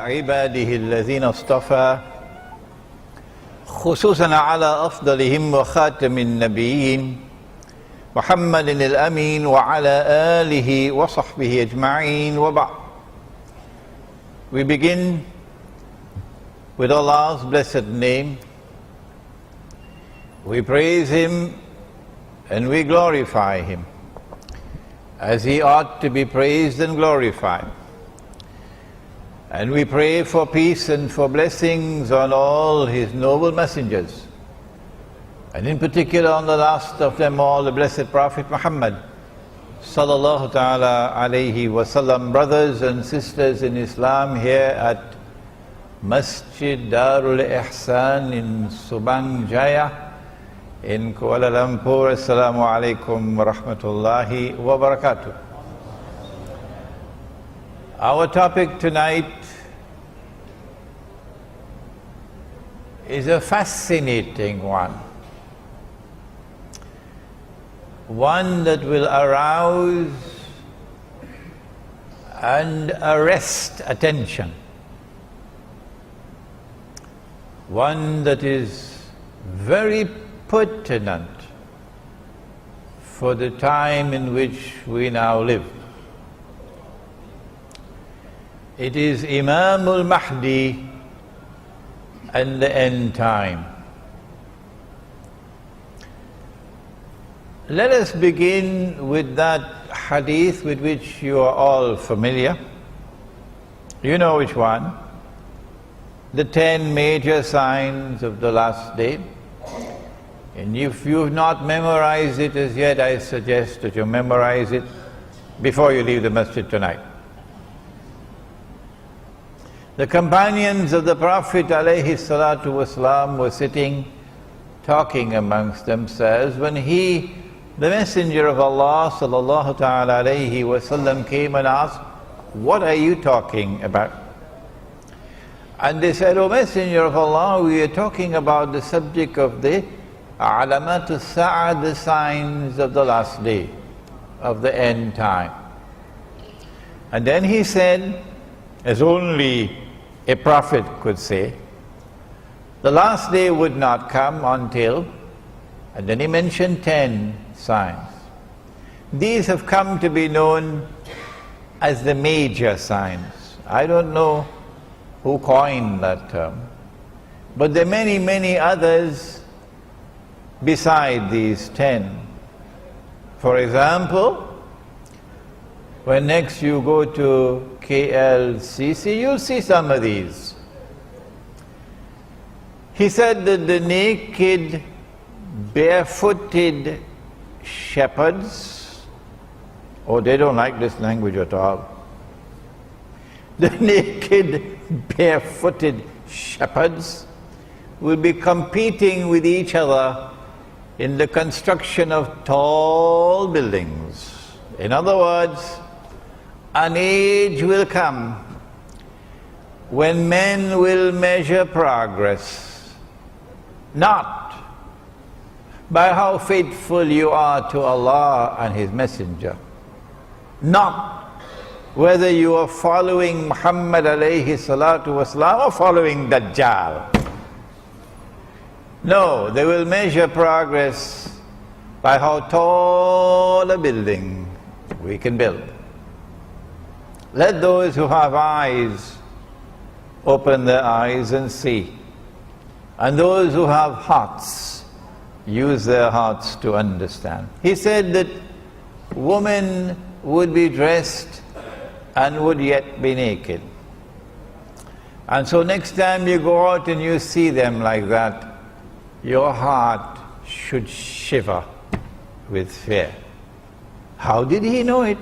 عباده الذين اصطفى خصوصا على أفضلهم وخاتم النبيين محمد الأمين وعلى آله وصحبه أجمعين وبعد. We begin with Allah's blessed name. We praise Him and we glorify Him as He ought to be praised and glorified. And we pray for peace and for blessings on all His noble messengers, and in particular on the last of them all, the blessed Prophet Muhammad sallallahu ta'ala alayhi wasallam. Brothers and sisters in Islam, here at Masjid Darul Ihsan in Subang Jaya in Kuala Lumpur. Assalamu alaikum wa rahmatullahi wa barakatuh. Our topic tonight is a fascinating one that will arouse and arrest attention, one that is very pertinent for the time in which we now live. It is Imam al-Mahdi and the end time. Let us begin with that hadith with which you are all familiar. You know which one? The 10 major signs of the last day. And if you've not memorized it as yet, I suggest that you memorize it before you leave the masjid tonight. The companions of the Prophet alayhi salatu wasalam were sitting talking amongst themselves when the Messenger of Allah sallallahu ta'ala alayhi wasallam came and asked, "What are you talking about?" And they said, "O Messenger of Allah, we are talking about the subject of the alamat as-sa'a, the signs of the last day, of the end time." And then he said, as only a prophet could say, the last day would not come until, and then he mentioned 10 signs. These have come to be known as the major signs. I don't know who coined that term, but there are many, many others beside these 10. For example, when next you go to KLCC, you'll see some of these. He said that the naked, barefooted shepherds, they don't like this language at all. The naked, barefooted shepherds will be competing with each other in the construction of tall buildings. In other words, an age will come when men will measure progress not by how faithful you are to Allah and His Messenger, not whether you are following Muhammad alayhi salatu wasalam or following Dajjal. No, they will measure progress by how tall a building we can build. Let those who have eyes open their eyes and see, and those who have hearts use their hearts to understand. He said that women would be dressed and would yet be naked. And so next time you go out and you see them like that, your heart should shiver with fear. How did he know it?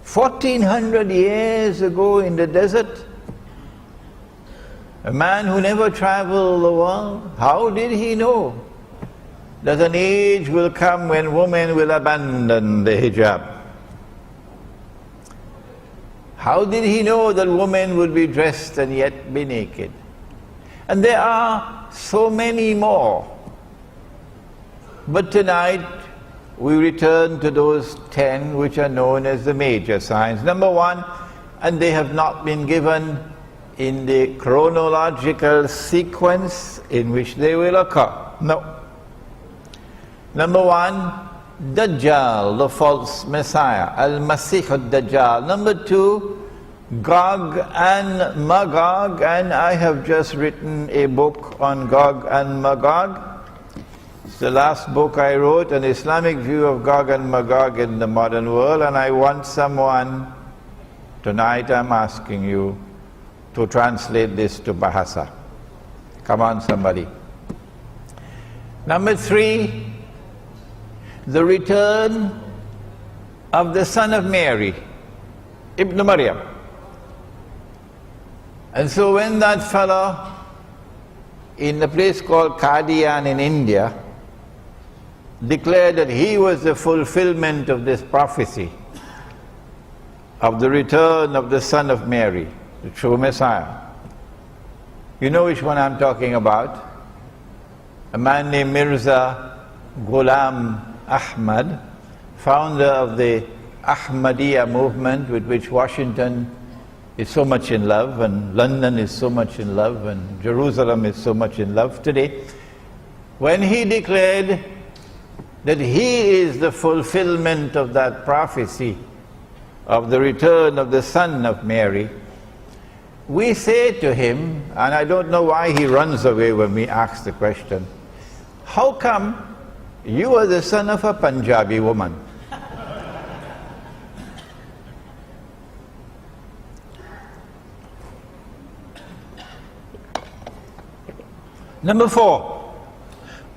1400 years ago in the desert, a man who never traveled the world, how did he know that an age will come when women will abandon the hijab? How did he know that women would be dressed and yet be naked? And there are so many more. But tonight we return to those 10 which are known as the major signs. Number one, and they have not been given in the chronological sequence in which they will occur. No. Number one, Dajjal, the false Messiah, Al-Masih al-Dajjal. Number two, Gog and Magog, and I have just written a book on Gog and Magog. It's the last book I wrote, an Islamic view of Gog and Magog in the modern world, and I want someone, tonight I'm asking you, to translate this to Bahasa. Come on, somebody. Number three, the return of the son of Mary, Ibn Maryam. And so when that fellow in a place called Qadian in India declared that he was the fulfillment of this prophecy of the return of the son of Mary, the true Messiah. You know which one I'm talking about? A man named Mirza Ghulam Ahmad, founder of the Ahmadiyya movement, with which Washington is so much in love, and London is so much in love, and Jerusalem is so much in love today. When he declared that he is the fulfillment of that prophecy of the return of the son of Mary, we say to him, and I don't know why he runs away when we ask the question, how come you are the son of a Punjabi woman? Number four,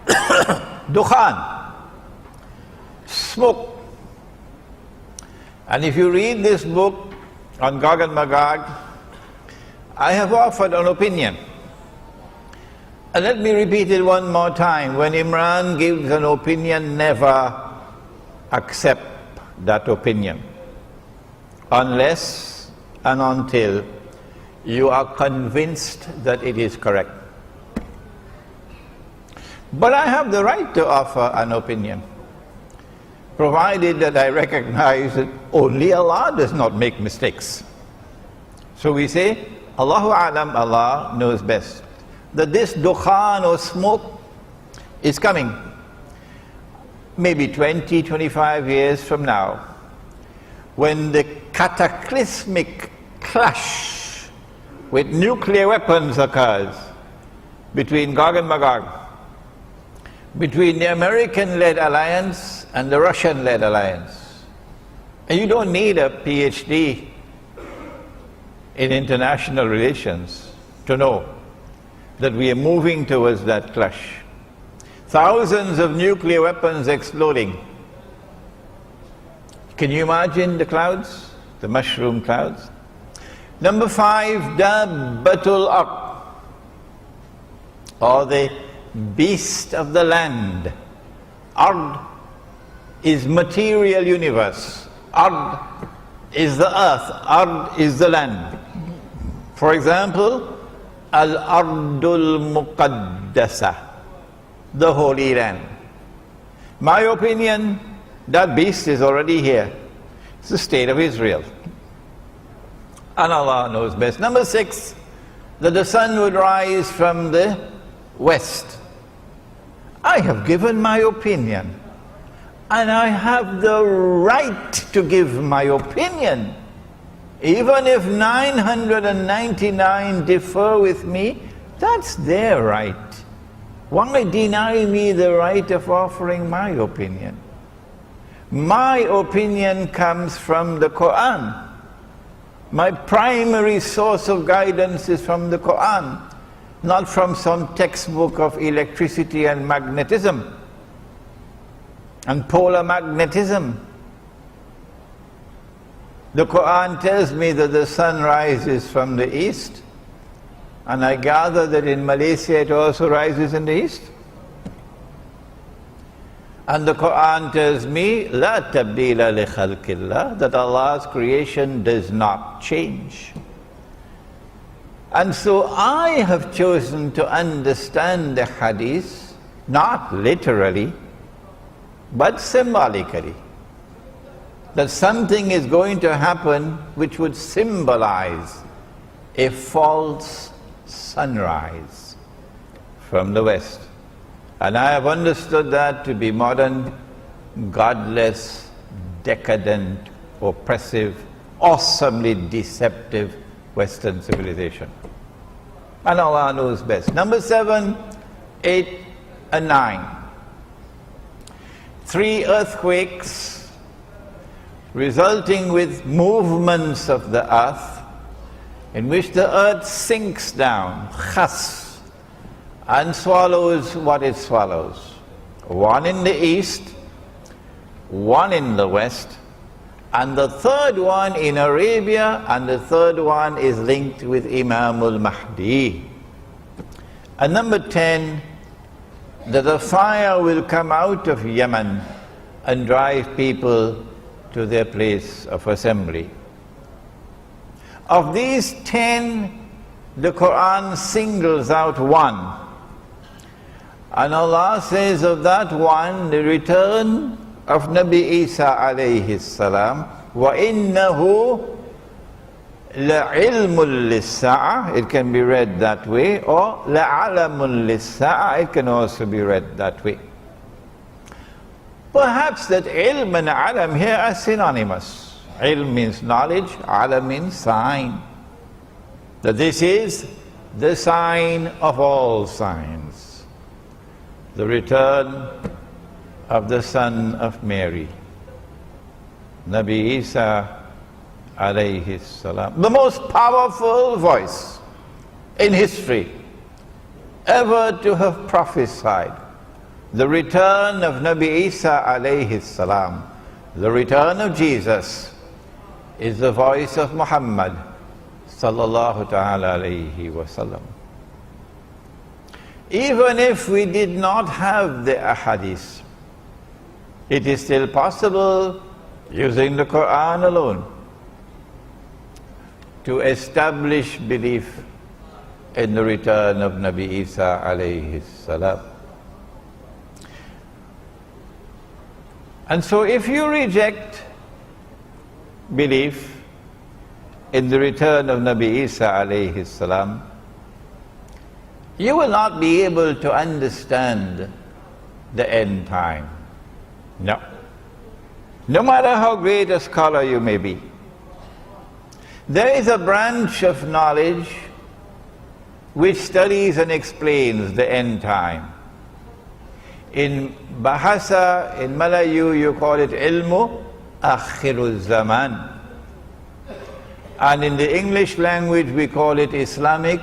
Dukhan, smoke. And if you read this book on Gog and Magog, I have offered an opinion. And let me repeat it one more time. When Imran gives an opinion, never accept that opinion unless and until you are convinced that it is correct. But I have the right to offer an opinion, provided that I recognize that only Allah does not make mistakes. So we say, Allahu A'lam, Allah knows best. That this dukhan or smoke is coming. Maybe 20, 25 years from now, when the cataclysmic clash with nuclear weapons occurs between Gog and Magog, between the American-led alliance and the Russian-led alliance. And you don't need a PhD in international relations to know that we are moving towards that clash. Thousands of nuclear weapons exploding. Can you imagine the clouds, the mushroom clouds? Number five, Dabbatul Ard, or the beast of the land. Ard is material universe. Ard is the earth. Ard is the land. For example, Al-Ardul Muqaddasa, the Holy Land. My opinion, that beast is already here. It's the state of Israel. And Allah knows best. Number six, that the sun would rise from the west. I have given my opinion, and I have the right to give my opinion. Even if 999 differ with me, that's their right. Why deny me the right of offering my opinion? My opinion comes from the Quran. My primary source of guidance is from the Quran, not from some textbook of electricity and magnetism and polar magnetism. The Quran tells me that the sun rises from the east, and I gather that in Malaysia it also rises in the east. And the Quran tells me, لا تبديل لخلق الله, that Allah's creation does not change. And so I have chosen to understand the hadith, not literally, but symbolically. That something is going to happen which would symbolize a false sunrise from the west. And I have understood that to be modern, godless, decadent, oppressive, awesomely deceptive Western civilization. And Allah knows best. Number 7, 8, and 9. 3 earthquakes resulting with movements of the earth, in which the earth sinks down, khas, and swallows what it swallows. One in the east, one in the west, and the third one in Arabia, and the third one is linked with Imam al-Mahdi. And number 10, that a fire will come out of Yemen and drive people to their place of assembly. Of these 10, the Quran singles out one. And Allah says of that one, the return of Nabi Isa alayhi salam, وَإِنَّهُ لَعِلْمٌ لِلسَّاعَةِ, it can be read that way, or لَعَلَمٌ لِلسَّاعَةِ, it can also be read that way. Perhaps that ilm and alam here are synonymous. Ilm means knowledge, alam means sign. That this is the sign of all signs. The return of the son of Mary, Nabi Isa alayhi salam. The most powerful voice in history ever to have prophesied the return of Nabi Isa alayhi salam, the return of Jesus, is the voice of Muhammad sallallahu ta'ala alayhi wa sallam. Even if we did not have the ahadith, it is still possible, using the Quran alone, to establish belief in the return of Nabi Isa alayhi salam. And so if you reject belief in the return of Nabi Isa alayhi salam, you will not be able to understand the end time. No. No matter how great a scholar you may be. There is a branch of knowledge which studies and explains the end time. In Bahasa, in Malayu, you call it ilmu akhirul zaman. And in the English language, we call it Islamic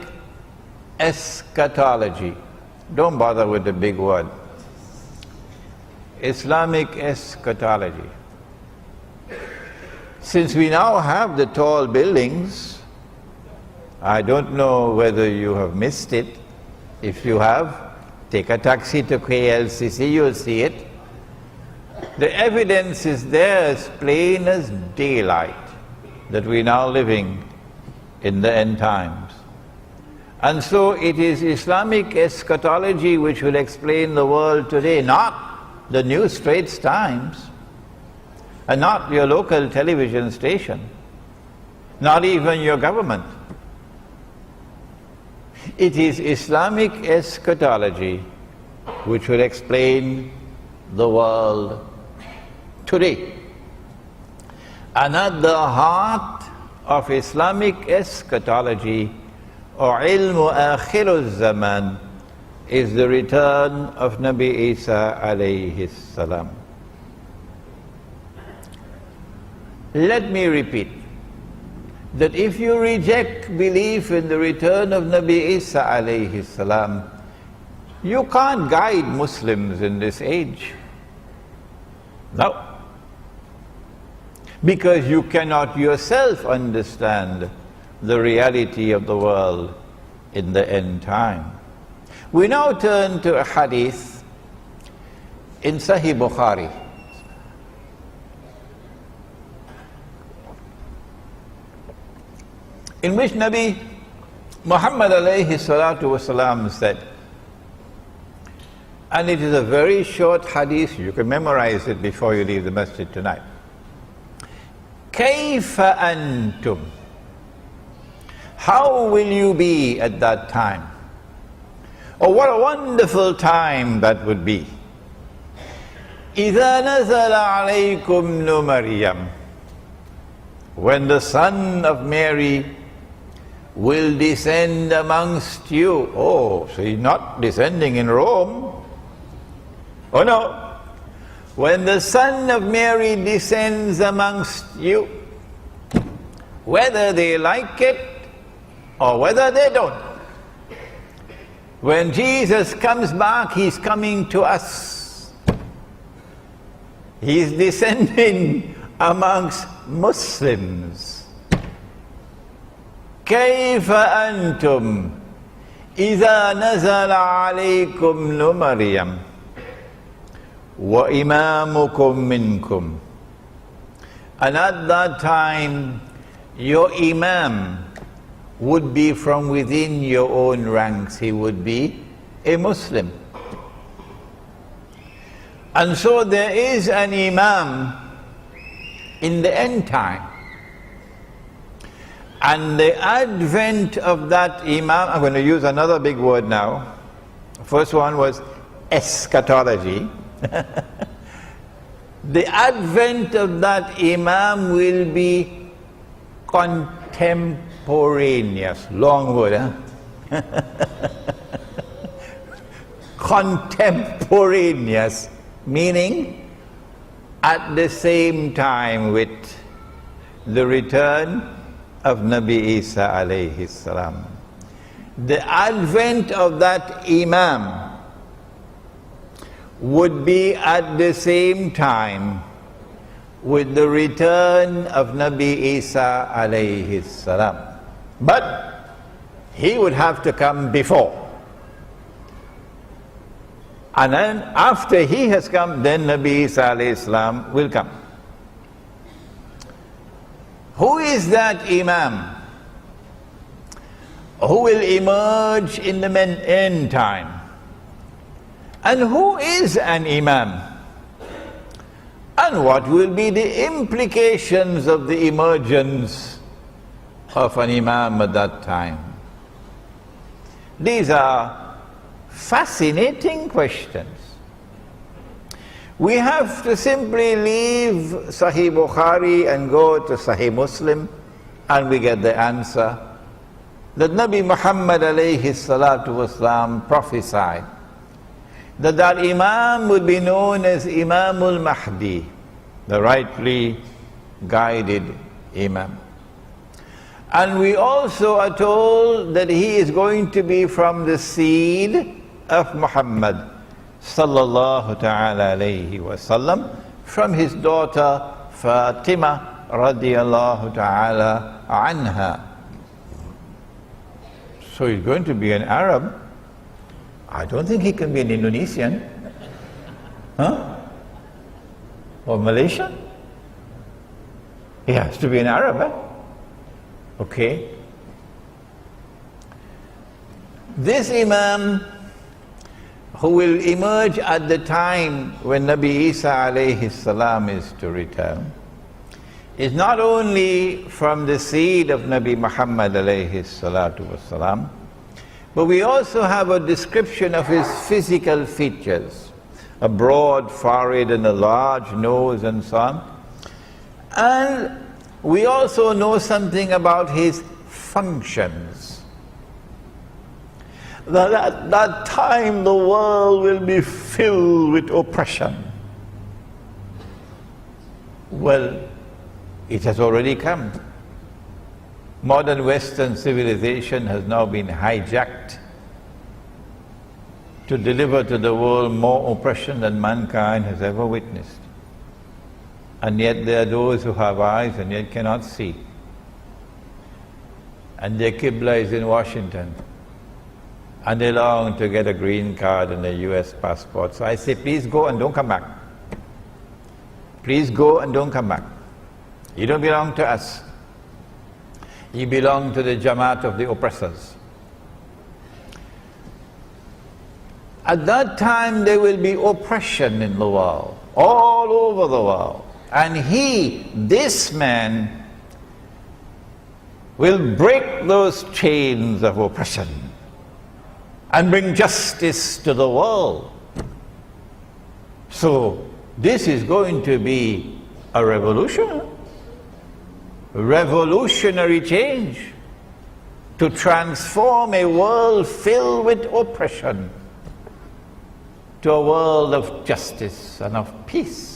eschatology. Don't bother with the big word. Islamic eschatology. Since we now have the tall buildings, I don't know whether you have missed it. If you have, take a taxi to KLCC, you'll see it. The evidence is there as plain as daylight that we're now living in the end times. And so it is Islamic eschatology which will explain the world today, not the New Straits Times, and not your local television station, not even your government. It is Islamic eschatology which will explain the world today. And at the heart of Islamic eschatology, or ilmu akhirul zaman, is the return of Nabi Isa alayhi salam. Let me repeat that if you reject belief in the return of Nabi Isa alayhi salam, you can't guide Muslims in this age. No. Because you cannot yourself understand the reality of the world in the end time. We now turn to a hadith in Sahih Bukhari. In which Nabi Muhammad alayhi salatu wasalam said, and it is a very short hadith, you can memorize it before you leave the masjid tonight. Kayfa antum? How will you be at that time? Oh, what a wonderful time that would be. إِذَا نَزَلَ عَلَيْكُمْ نُ مَرْيَمَ, when the son of Mary will descend amongst you. Oh, so he's not descending in Rome. Oh no. When the son of Mary descends amongst you, whether they like it or whether they don't, when Jesus comes back, he's coming to us. He's descending amongst Muslims. كيف أنتم إذا نزل عليكم ابن مريم وإمامكم منكم. And at that time, your Imam would be from within your own ranks. He would be a Muslim. And so there is an Imam in the end time. And the advent of that Imam, I'm going to use another big word now. First one was eschatology. The advent of that Imam will be contemporaneous. Long word, huh? Contemporaneous, meaning at the same time with the return of Nabi Isa alayhi salam. The advent of that Imam would be at the same time with the return of Nabi Isa alayhi salam. But he would have to come before. And then after he has come, then Nabi Isa alayhi salam will come. Who is that Imam who will emerge in the end time? And who is an Imam? And what will be the implications of the emergence of an Imam at that time? These are fascinating questions. We have to simply leave Sahih Bukhari and go to Sahih Muslim and we get the answer that Nabi Muhammad alayhi salatu wasalam prophesied that that Imam would be known as Imamul Mahdi, the rightly guided Imam. And we also are told that he is going to be from the seed of Muhammad sallallahu ta'ala alayhi wasallam, from his daughter Fatima radiyallahu ta'ala anha. So he's going to be an Arab. I don't think he can be an Indonesian. Huh? Or Malaysian? He has to be an Arab, eh? Okay. This Imam who will emerge at the time when Nabi Isa alayhi salam is to return is not only from the seed of Nabi Muhammad alayhi salatu wasalam, but we also have a description of his physical features, a broad forehead and a large nose and so on. And we also know something about his functions. That at that time the world will be filled with oppression. Well, It has already come. Modern Western civilization has now been hijacked to deliver to the world more oppression than mankind has ever witnessed. And yet there are those who have eyes and yet cannot see. And their Qibla is in Washington. And they long to get a green card and a US passport. So I say, please go and don't come back. Please go and don't come back. You don't belong to us. You belong to the Jamaat of the oppressors. At that time there will be oppression in the world, all over the world. And this man, will break those chains of oppression and bring justice to the world. So this is going to be a revolution. Revolutionary change to transform a world filled with oppression to a world of justice and of peace.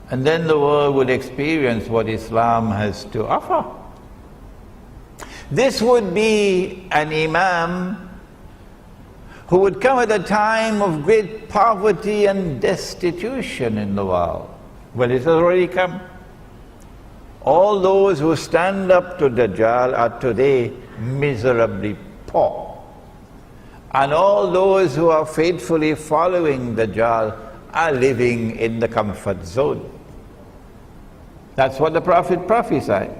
And then the world would experience what Islam has to offer. This would be an Imam who would come at a time of great poverty and destitution in the world. Well, it has already come. All those who stand up to Dajjal are today miserably poor. And all those who are faithfully following Dajjal are living in the comfort zone. That's what the Prophet prophesied.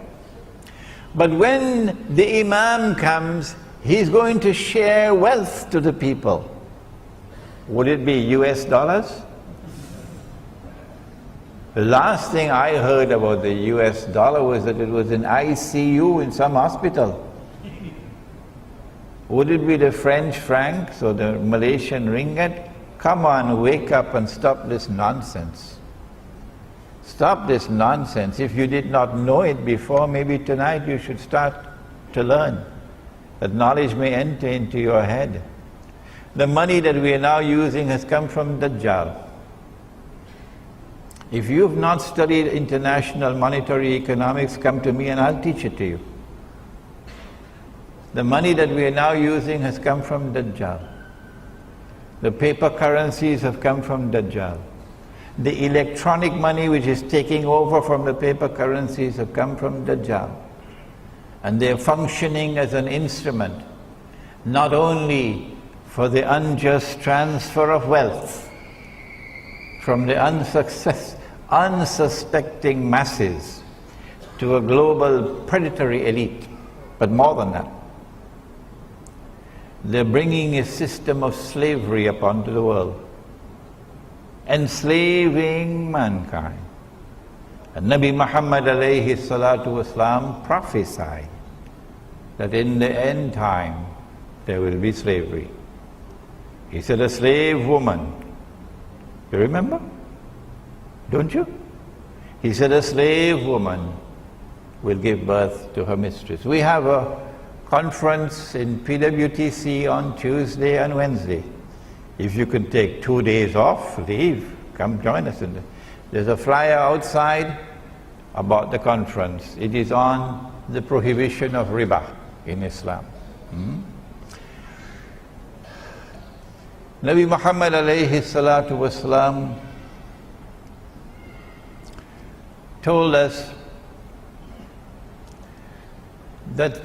But when the Imam comes, he's going to share wealth to the people. Would it be US dollars? The last thing I heard about the US dollar was that it was in ICU in some hospital. Would it be the French francs or the Malaysian ringgit? Come on, wake up and stop this nonsense. Stop this nonsense. If you did not know it before, maybe tonight you should start to learn. That knowledge may enter into your head. The money that we are now using has come from Dajjal. If you have not studied international monetary economics, come to me and I'll teach it to you. The money that we are now using has come from Dajjal. The paper currencies have come from Dajjal. The electronic money which is taking over from the paper currencies have come from Dajjal. And they are functioning as an instrument, not only for the unjust transfer of wealth from the unsuspecting masses to a global predatory elite, but more than that. They're bringing a system of slavery upon the world, enslaving mankind. And Nabi Muhammad alayhi salatu wasalam prophesied that in the end time there will be slavery. He said a slave woman, you remember? Don't you? He said a slave woman will give birth to her mistress. We have a conference in PWTC on Tuesday and Wednesday. If you could take 2 days off, leave, come join us. There's a flyer outside about the conference. It is on the prohibition of riba in Islam. Nabi Muhammad alayhi salatu wasalam told us that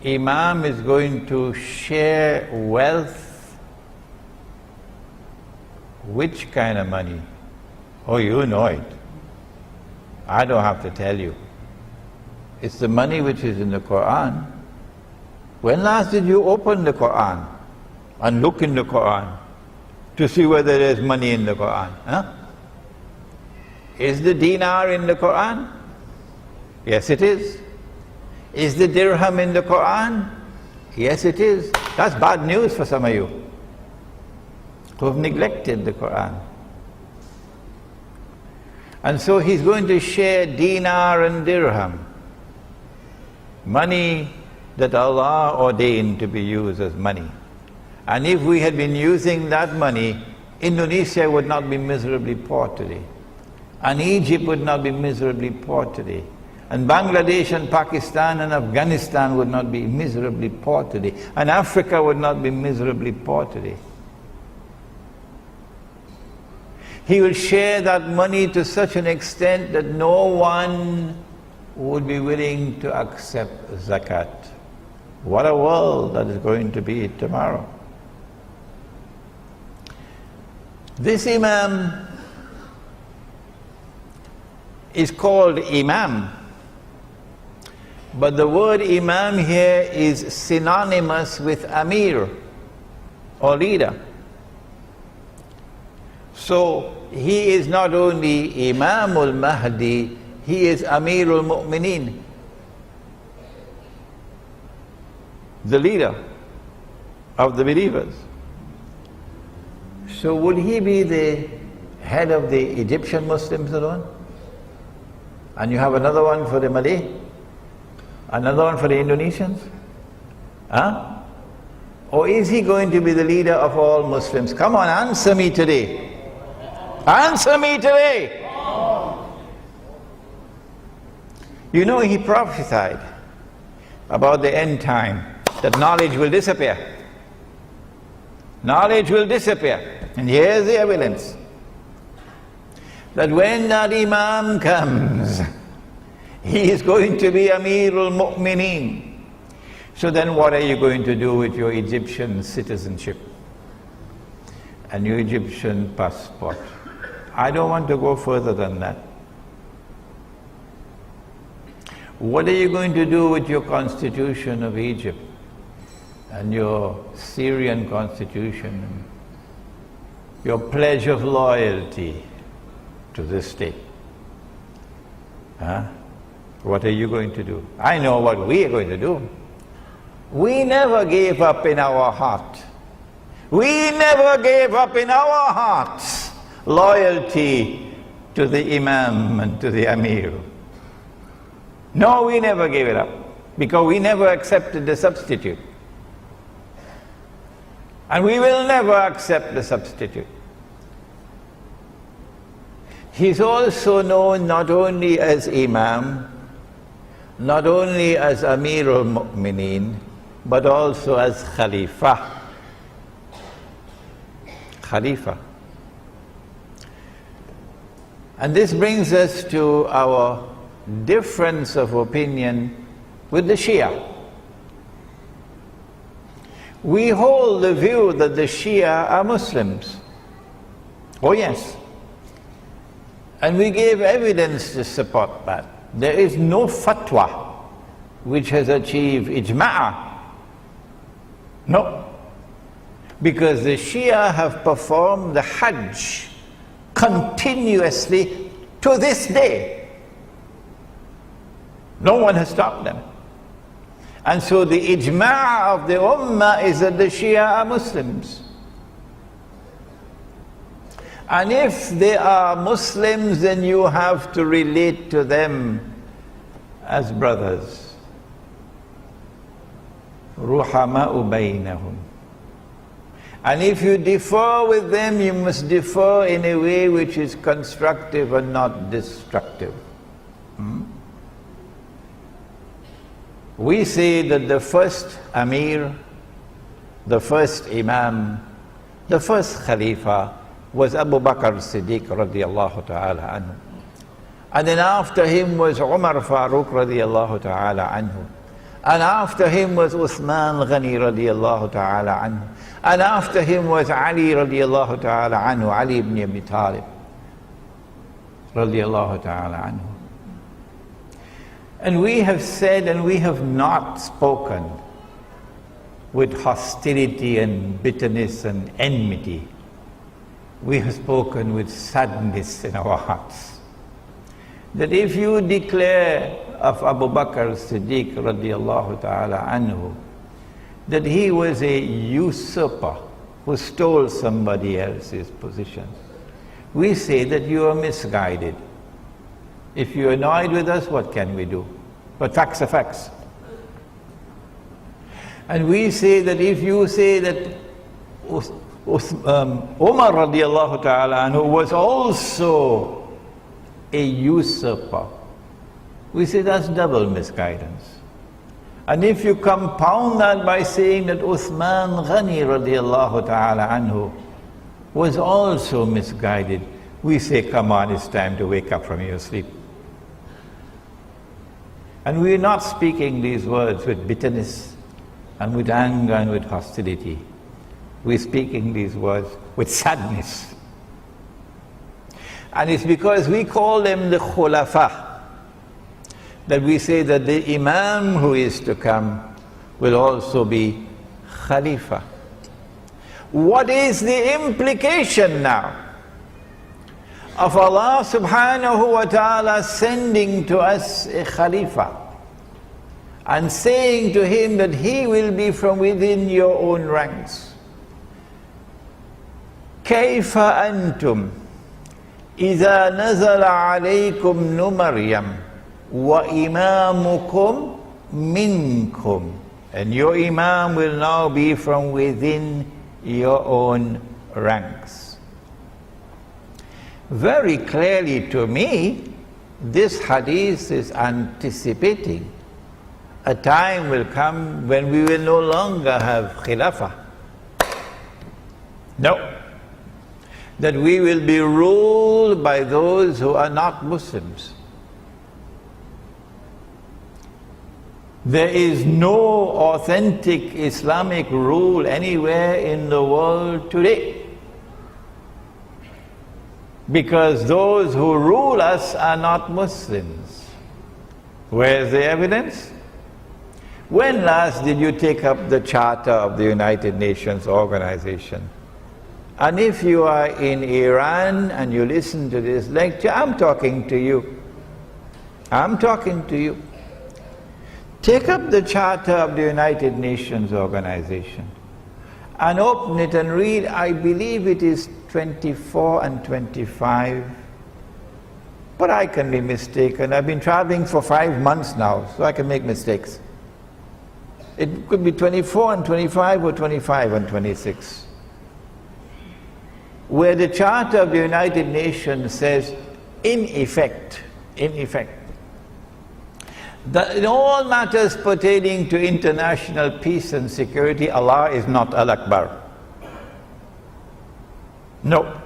Imam is going to share wealth. Which kind of money? Oh, you know it. I don't have to tell you. It's the money which is in the Quran. When last did you open the Quran and look in the Quran to see whether there's money in the Quran? Huh? Is the dinar in the Quran? Yes, it is. Is the dirham in the Quran? Yes, it is. That's bad news for some of you who have neglected the Quran. And so he's going to share dinar and dirham, money that Allah ordained to be used as money. And if we had been using that money, Indonesia would not be miserably poor today. And Egypt would not be miserably poor today. And Bangladesh and Pakistan and Afghanistan would not be miserably poor today. And Africa would not be miserably poor today. He will share that money to such an extent that no one would be willing to accept zakat. What a world that is going to be tomorrow. This Imam is called Imam, but the word Imam here is synonymous with Amir or leader. So he is not only Imam al-Mahdi, he is Amir al-Mu'mineen, the leader of the believers. So would he be the head of the Egyptian Muslims alone? And you have another one for the Malay? Another one for the Indonesians? Huh? Or is he going to be the leader of all Muslims? Come on, answer me today. Answer me today. You know, he prophesied about the end time, that knowledge will disappear. Knowledge will disappear. And here's the evidence. That when that Imam comes, he is going to be Amir al-Mu'mineen. So then what are you going to do with your Egyptian citizenship and your Egyptian passport? I don't want to go further than that. What are you going to do with your constitution of Egypt and your Syrian constitution, your pledge of loyalty to this state? Huh? What are you going to do? I know what we are going to do. We never gave up in our heart. We never gave up in our hearts loyalty to the Imam and to the Amir. No, we never gave it up, because we never accepted the substitute. And we will never accept the substitute. He's also known not only as Imam, not only as Amir al-Mu'mineen, but also as Khalifa. Khalifa. And this brings us to our difference of opinion with the Shia. We hold the view that the Shia are Muslims. Oh yes. And we gave evidence to support that. There is no fatwa which has achieved ijma'a. No. Because the Shia have performed the Hajj continuously to this day. No one has stopped them. And so the ijma' of the ummah is that the Shia are Muslims. And if they are Muslims, then you have to relate to them as brothers. Ruhama'u baynahum. And if you differ with them, you must differ in a way which is constructive and not destructive. We say that the first Amir, the first Imam, the first Khalifa was Abu Bakr Siddiq radiallahu ta'ala anhu. And then after him was Umar Farooq radiallahu ta'ala anhu. And after him was Uthman Ghani radiallahu ta'ala anhu. And after him was Ali radiallahu ta'ala anhu, Ali ibn Abi Talib radiallahu ta'ala anhu. And we have said, and we have not spoken with hostility and bitterness and enmity. We have spoken with sadness in our hearts. That if you declare of Abu Bakr Siddiq radiallahu ta'ala anhu that he was a usurper who stole somebody else's position, we say that you are misguided. If you're annoyed with us, what can we do? But facts are facts. And we say that if you say that Umar radiallahu ta'ala anhu was also a usurper. We say that's double misguidance. And if you compound that by saying that Uthman Ghani radiallahu ta'ala anhu was also misguided, we say, come on, it's time to wake up from your sleep. And we're not speaking these words with bitterness and with anger and with hostility. We're speaking these words with sadness. And it's because we call them the khulafa that we say that the Imam who is to come will also be Khalifa. What is the implication now of Allah subhanahu wa ta'ala sending to us a Khalifa and saying to him that he will be from within your own ranks? كيف أنتم إذا نزل عليكم مريم وإمامكم منكم, and your Imam will now be from within your own ranks. Very clearly to me, this hadith is anticipating a time will come when we will no longer have khilafah. No. That we will be ruled by those who are not Muslims. There is no authentic Islamic rule anywhere in the world today, because those who rule us are not Muslims. Where's the evidence? When last did you take up the Charter of the United Nations Organization? And if you are in Iran and you listen to this lecture, I'm talking to you. I'm talking to you. Take up the Charter of the United Nations Organization and open it and read, I believe it is 24 and 25. But I can be mistaken. I've been traveling for 5 months now, so I can make mistakes. It could be 24 and 25 or 25 and 26. Where the Charter of the United Nations says, in effect, that in all matters pertaining to international peace and security, Allah is not Al-Akbar. No.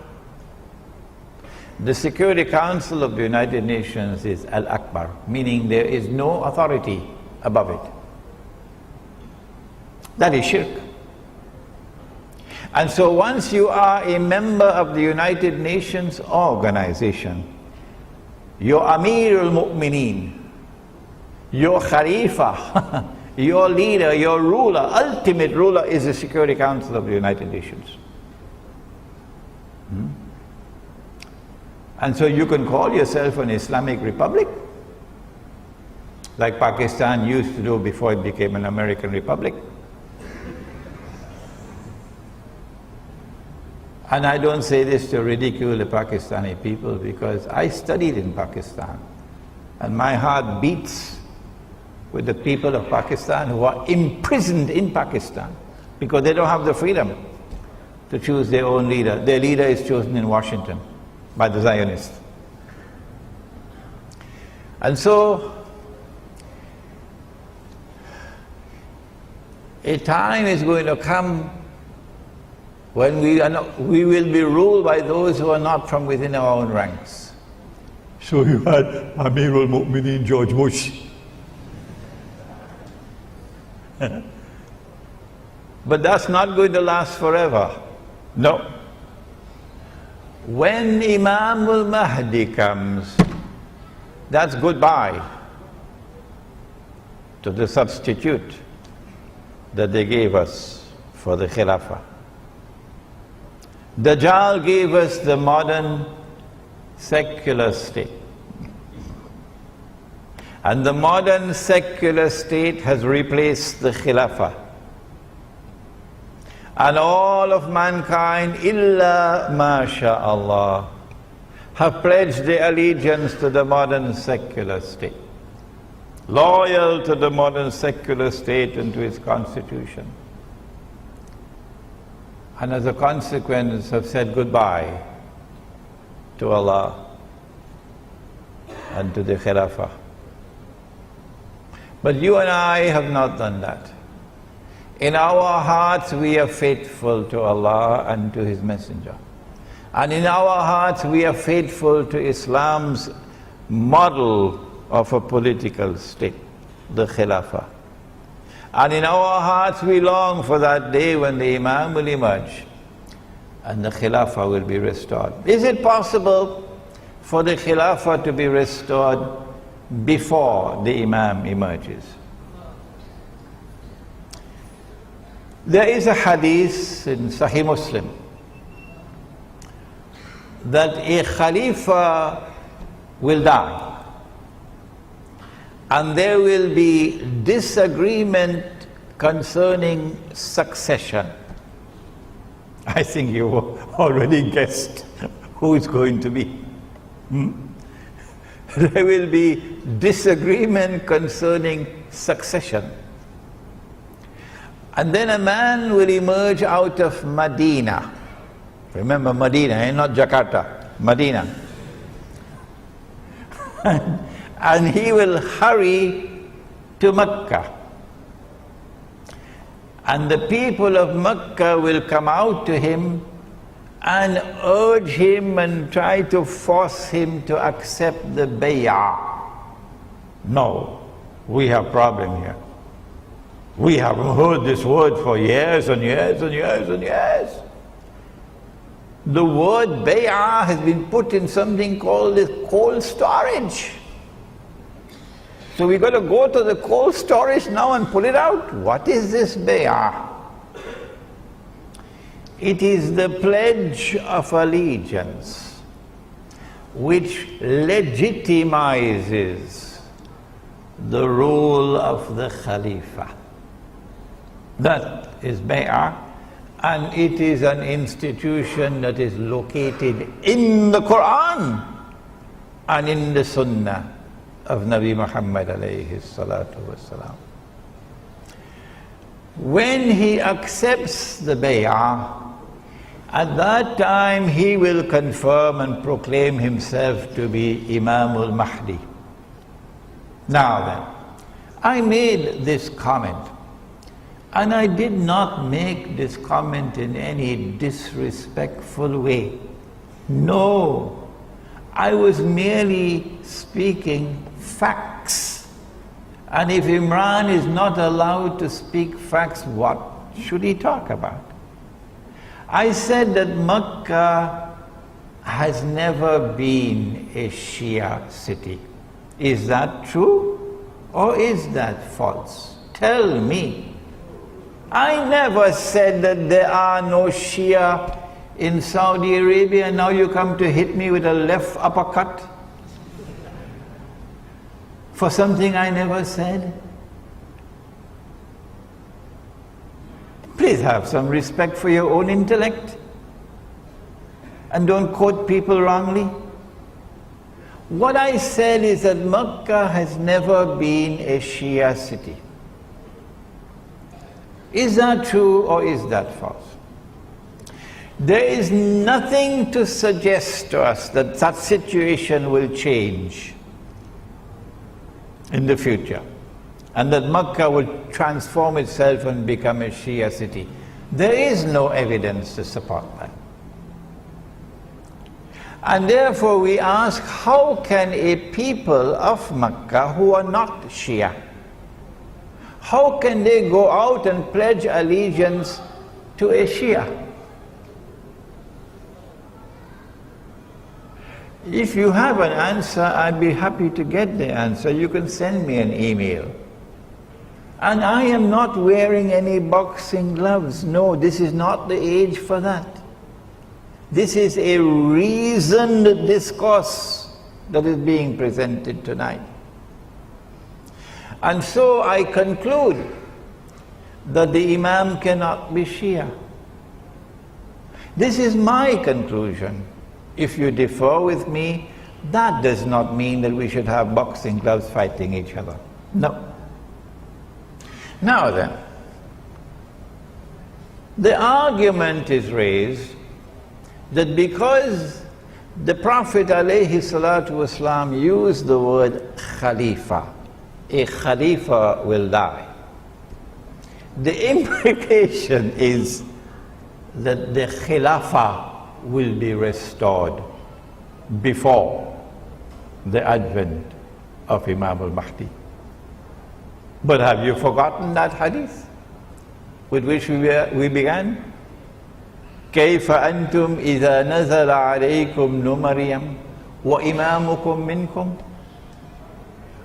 The Security Council of the United Nations is Al-Akbar, meaning there is no authority above it. That is shirk. And so once you are a member of the United Nations Organization, your Amir al-Mu'mineen, your Khalifa, your leader, your ruler, ultimate ruler is the Security Council of the United Nations. And so you can call yourself an Islamic Republic, like Pakistan used to do before it became an American Republic. And I don't say this to ridicule the Pakistani people, because I studied in Pakistan and my heart beats with the people of Pakistan who are imprisoned in Pakistan because they don't have the freedom to choose their own leader. Their leader is chosen in Washington by the Zionists. And so a time is going to come when we will be ruled by those who are not from within our own ranks. So you had Amir al-Mu'mineen George Bush. But that's not going to last forever. No. When Imam al-Mahdi comes, that's goodbye to the substitute that they gave us for the Khilafah. Dajjal gave us the modern secular state. And the modern secular state has replaced the Khilafah. And all of mankind, illa masha'Allah, have pledged their allegiance to the modern secular state, loyal to the modern secular state and to its constitution. And as a consequence have said goodbye to Allah and to the Khilafah. But you and I have not done that. In our hearts we are faithful to Allah and to His Messenger. And in our hearts we are faithful to Islam's model of a political state, the Khilafah. And in our hearts we long for that day when the Imam will emerge and the Khilafah will be restored. Is it possible for the Khilafah to be restored before the Imam emerges? There is a hadith in Sahih Muslim that a Khalifa will die and there will be disagreement concerning succession. I think you already guessed who it's going to be. There will be disagreement concerning succession. And then a man will emerge out of Medina. Remember Medina, not Jakarta, Medina. And he will hurry to Mecca. And the people of Mecca will come out to him and urge him and try to force him to accept the bay'ah. No, we have problem here. We have heard this word for years and years and years and years. The word bay'ah has been put in something called the cold storage. So we've got to go to the cold storage now and pull it out. What is this bay'ah? It is the pledge of allegiance which legitimizes the rule of the Khalifa. That is bay'ah, and it is an institution that is located in the Quran and in the Sunnah of Nabi Muhammad alayhi salatu wasalam. When he accepts the bay'ah, at that time he will confirm and proclaim himself to be Imam al-Mahdi. Now then, I made this comment, and I did not make this comment in any disrespectful way. No, I was merely speaking facts. And if Imran is not allowed to speak facts, what should he talk about? I said that Mecca has never been a Shia city. Is that true or is that false? Tell me. I never said that there are no Shia in Saudi Arabia, and now you come to hit me with a left uppercut for something I never said. Please have some respect for your own intellect and don't quote people wrongly. What I said is that Mecca has never been a Shia city. Is that true or is that false? There is nothing to suggest to us that that situation will change in the future and that Mecca will transform itself and become a Shia city. There is no evidence to support that. And therefore we ask, how can a people of Mecca who are not Shia, how can they go out and pledge allegiance to a Shia? If you have an answer, I'd be happy to get the answer. You can send me an email. And I am not wearing any boxing gloves. No, this is not the age for that. This is a reasoned discourse that is being presented tonight. And so I conclude that the Imam cannot be Shia. This is my conclusion. If you differ with me, that does not mean that we should have boxing gloves fighting each other. No. Now then, the argument is raised that because The Prophet ﷺ used the word Khalifa. A Khalifa will die. The implication is that the Khilafah will be restored before the advent of Imam al-Mahdi. But have you forgotten that hadith with which we began? كيف أنتم إذا نزل عليكم مريم وإمامكم منكم.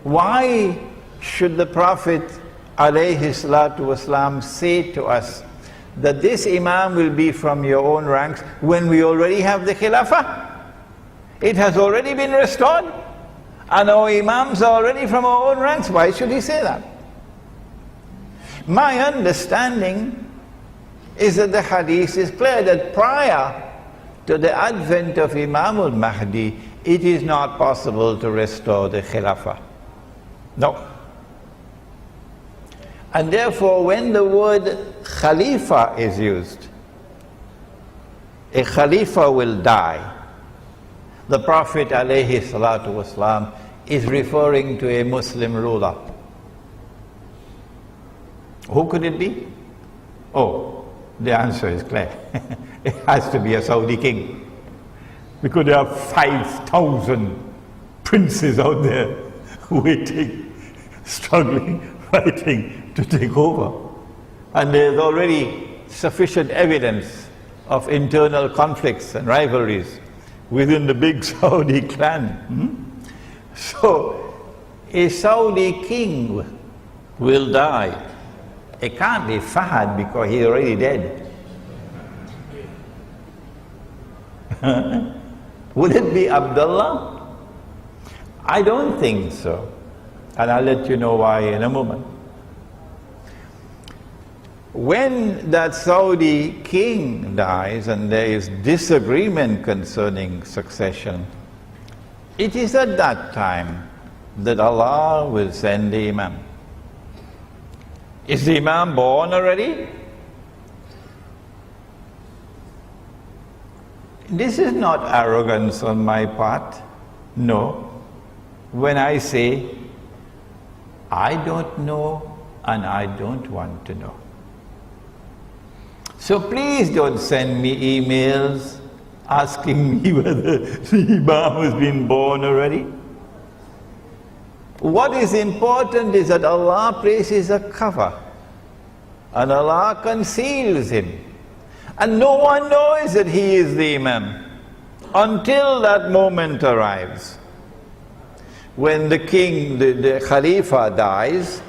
Why should the Prophet ﷺ say to us that this Imam will be from your own ranks when we already have the Khilafah? It has already been restored and our Imams are already from our own ranks. Why should he say that? My understanding is that the hadith is clear that prior to the advent of Imam al-Mahdi, it is not possible to restore the Khilafah. No. And therefore, when the word Khalifa is used, a Khalifa will die. The Prophet ﷺ is referring to a Muslim ruler. Who could it be? Oh, the answer is clear. It has to be a Saudi king. Because there are 5,000 princes out there waiting, struggling, fighting to take over. And there's already sufficient evidence of internal conflicts and rivalries within the big Saudi clan. So, a Saudi king will die. It can't be Fahad because he's already dead. Would it be Abdullah? I don't think so. And I'll let you know why in a moment. When that Saudi king dies and there is disagreement concerning succession, it is at that time that Allah will send the Imam. Is the Imam born already? This is not arrogance on my part. No. When I say, I don't know and I don't want to know. So please don't send me emails asking me whether the Imam has been born already. What is important is that Allah places a cover and Allah conceals him. And no one knows that he is the Imam until that moment arrives. When the king, the Khalifa dies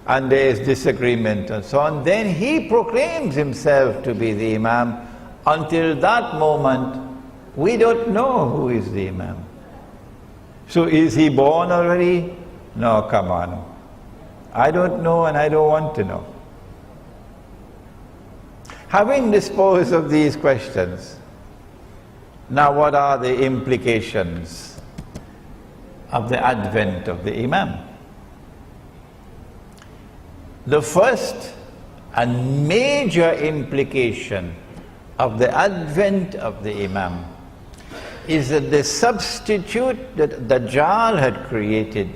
and there is disagreement and so on, then he proclaims himself to be the Imam. Until that moment, we don't know who is the Imam. So is he born already? No, come on. I don't know and I don't want to know. Having disposed of these questions, now what are the implications of the advent of the Imam? The first and major implication of the advent of the Imam is that the substitute that Dajjal had created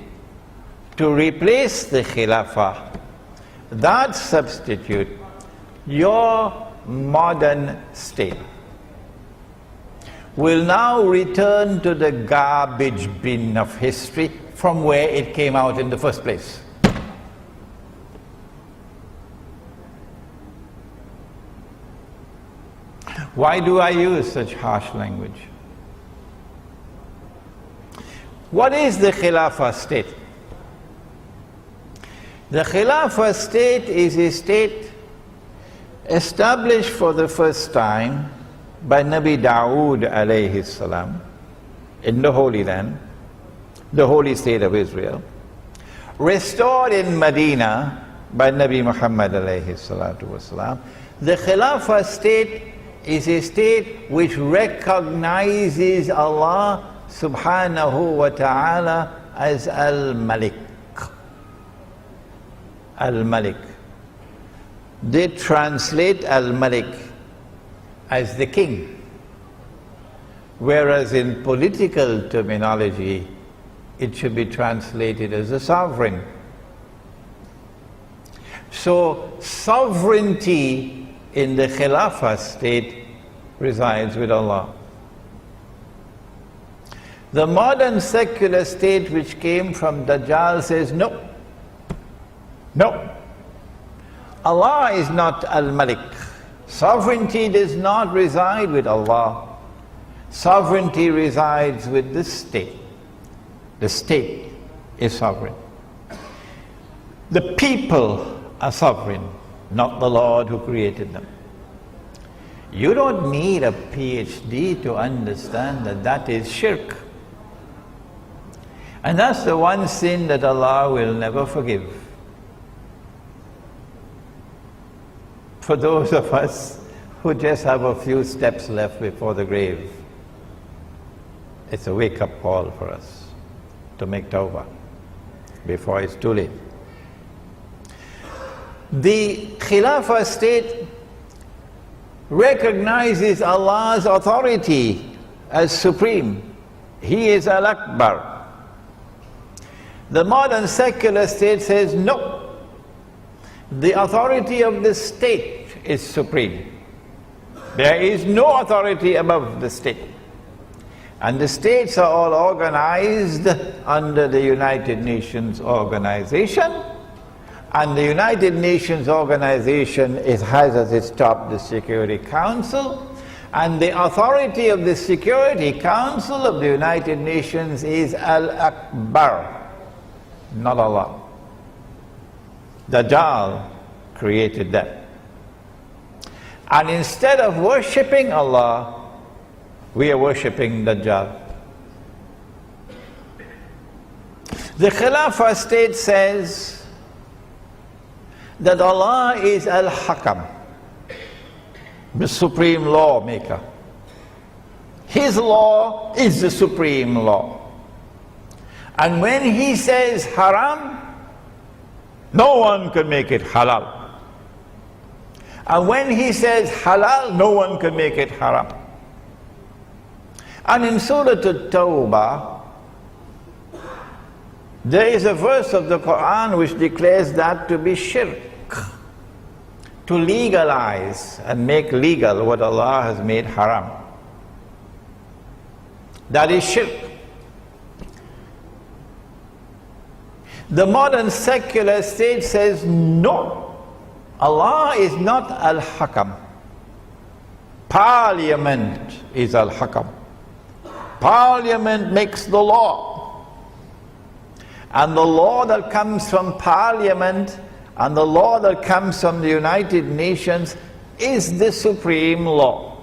to replace the Khilafah, that substitute, your modern state, will now return to the garbage bin of history from where it came out in the first place. Why do I use such harsh language? What is the Khilafah state? The Khilafah state is a state established for the first time by Nabi Dawood alayhi salam in the Holy Land, the holy state of Israel, restored in Medina by Nabi Muhammad alayhi salatu wasalam. The Khilafah state is a state which recognizes Allah subhanahu wa ta'ala as Al-Malik. Al-Malik. They translate Al-Malik as the king. whereas in political terminology, it should be translated as a sovereign. So sovereignty in the Khilafah state resides with Allah. The modern secular state which came from Dajjal says no. No. Allah is not Al-Malik. Sovereignty does not reside with Allah. Sovereignty resides with the state. The state is sovereign. The people are sovereign, not the Lord who created them. You don't need a PhD to understand that that is shirk. And that's the one sin that Allah will never forgive. For those of us who just have a few steps left before the grave, it's a wake-up call for us to make tawbah before it's too late. The Khilafah state recognizes Allah's authority as supreme. He is Al-Akbar. The modern secular state says no. The authority of the state is supreme. There is no authority above the state. And the states are all organized under the United Nations organization. And the United Nations organization has as its top the Security Council. And the authority of the Security Council of the United Nations is Al-Akbar, not Allah. Dajjal created that. And instead of worshipping Allah, we are worshipping Dajjal. The Khilafah state says that Allah is Al-Hakam, the supreme lawmaker. His law is the supreme law. And when He says haram, no one can make it halal. And when He says halal, no one can make it haram. And in Surah At-Tawbah, there is a verse of the Quran which declares that to be shirk, to legalize and make legal what Allah has made haram. That is shirk. The modern secular state says no, Allah is not Al-Hakam. Parliament is Al-Hakam. Parliament makes the law. And the law that comes from Parliament and the law that comes from the United Nations is the supreme law.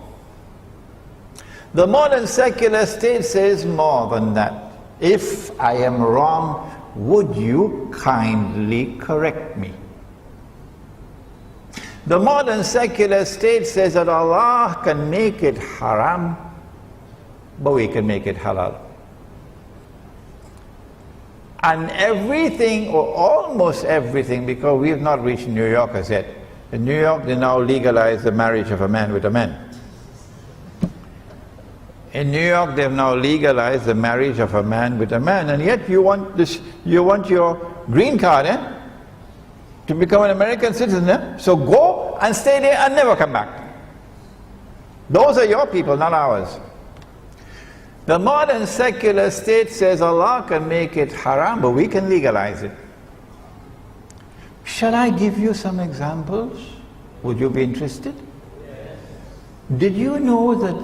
The modern secular state says more than that. If I am wrong, would you kindly correct me? The modern secular state says that Allah can make it haram, but we can make it halal. And everything, or almost everything, because we have not reached New York as yet. In New York, they now legalize the marriage of a man with a man. In New York, they have now legalized the marriage of a man with a man, and yet you want this, you want your green card, to become an American citizen, So go and stay there and never come back. Those are your people, not ours. The modern secular state says Allah can make it haram, but we can legalize it. Shall I give you some examples? Would you be interested? Yes. Did you know that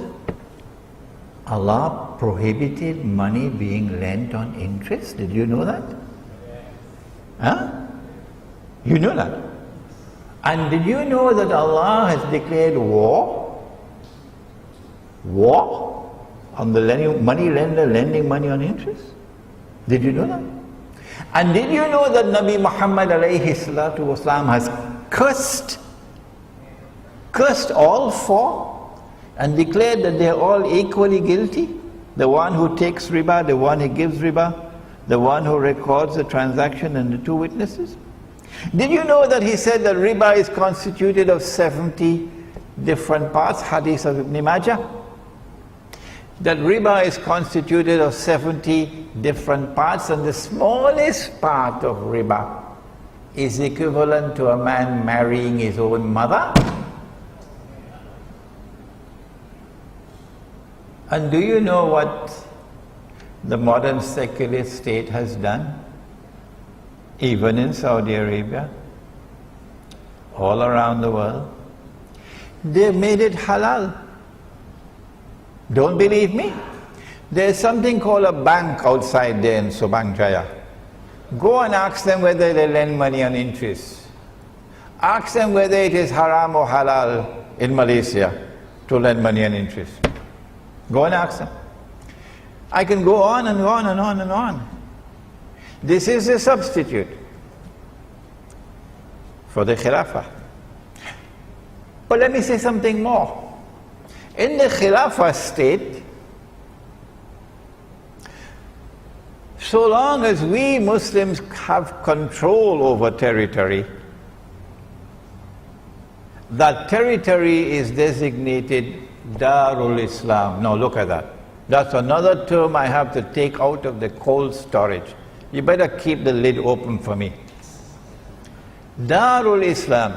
Allah prohibited money being lent on interest? Did you know that? Yes. Huh? You know that? And did you know that Allah has declared war? War on the money lender lending money on interest? Did you know that? And did you know that Nabi Muhammad alayhi salatu wasalam has cursed all four and declared that they are all equally guilty? The one who takes riba, the one who gives riba, the one who records the transaction, and the two witnesses. Did you know that he said that riba is constituted of 70 different parts? Hadith of Ibn Majah. that riba is constituted of 70 different parts, and the smallest part of riba is equivalent to a man marrying his own mother? And do you know what the modern secular state has done? Even in Saudi Arabia, all around the world, they made it halal. Don't believe me? There's something called a bank outside there in Subang Jaya. Go and ask them whether they lend money on interest. Ask them whether it is haram or halal in Malaysia to lend money on interest. Go and ask them. I can go on and on and on and on. This is a substitute for the Khilafah. But let me say something more. In the Khilafah state, so long as we Muslims have control over territory, that territory is designated Darul Islam. Now look at that. That's another term I have to take out of the cold storage. You better keep the lid open for me. Darul Islam.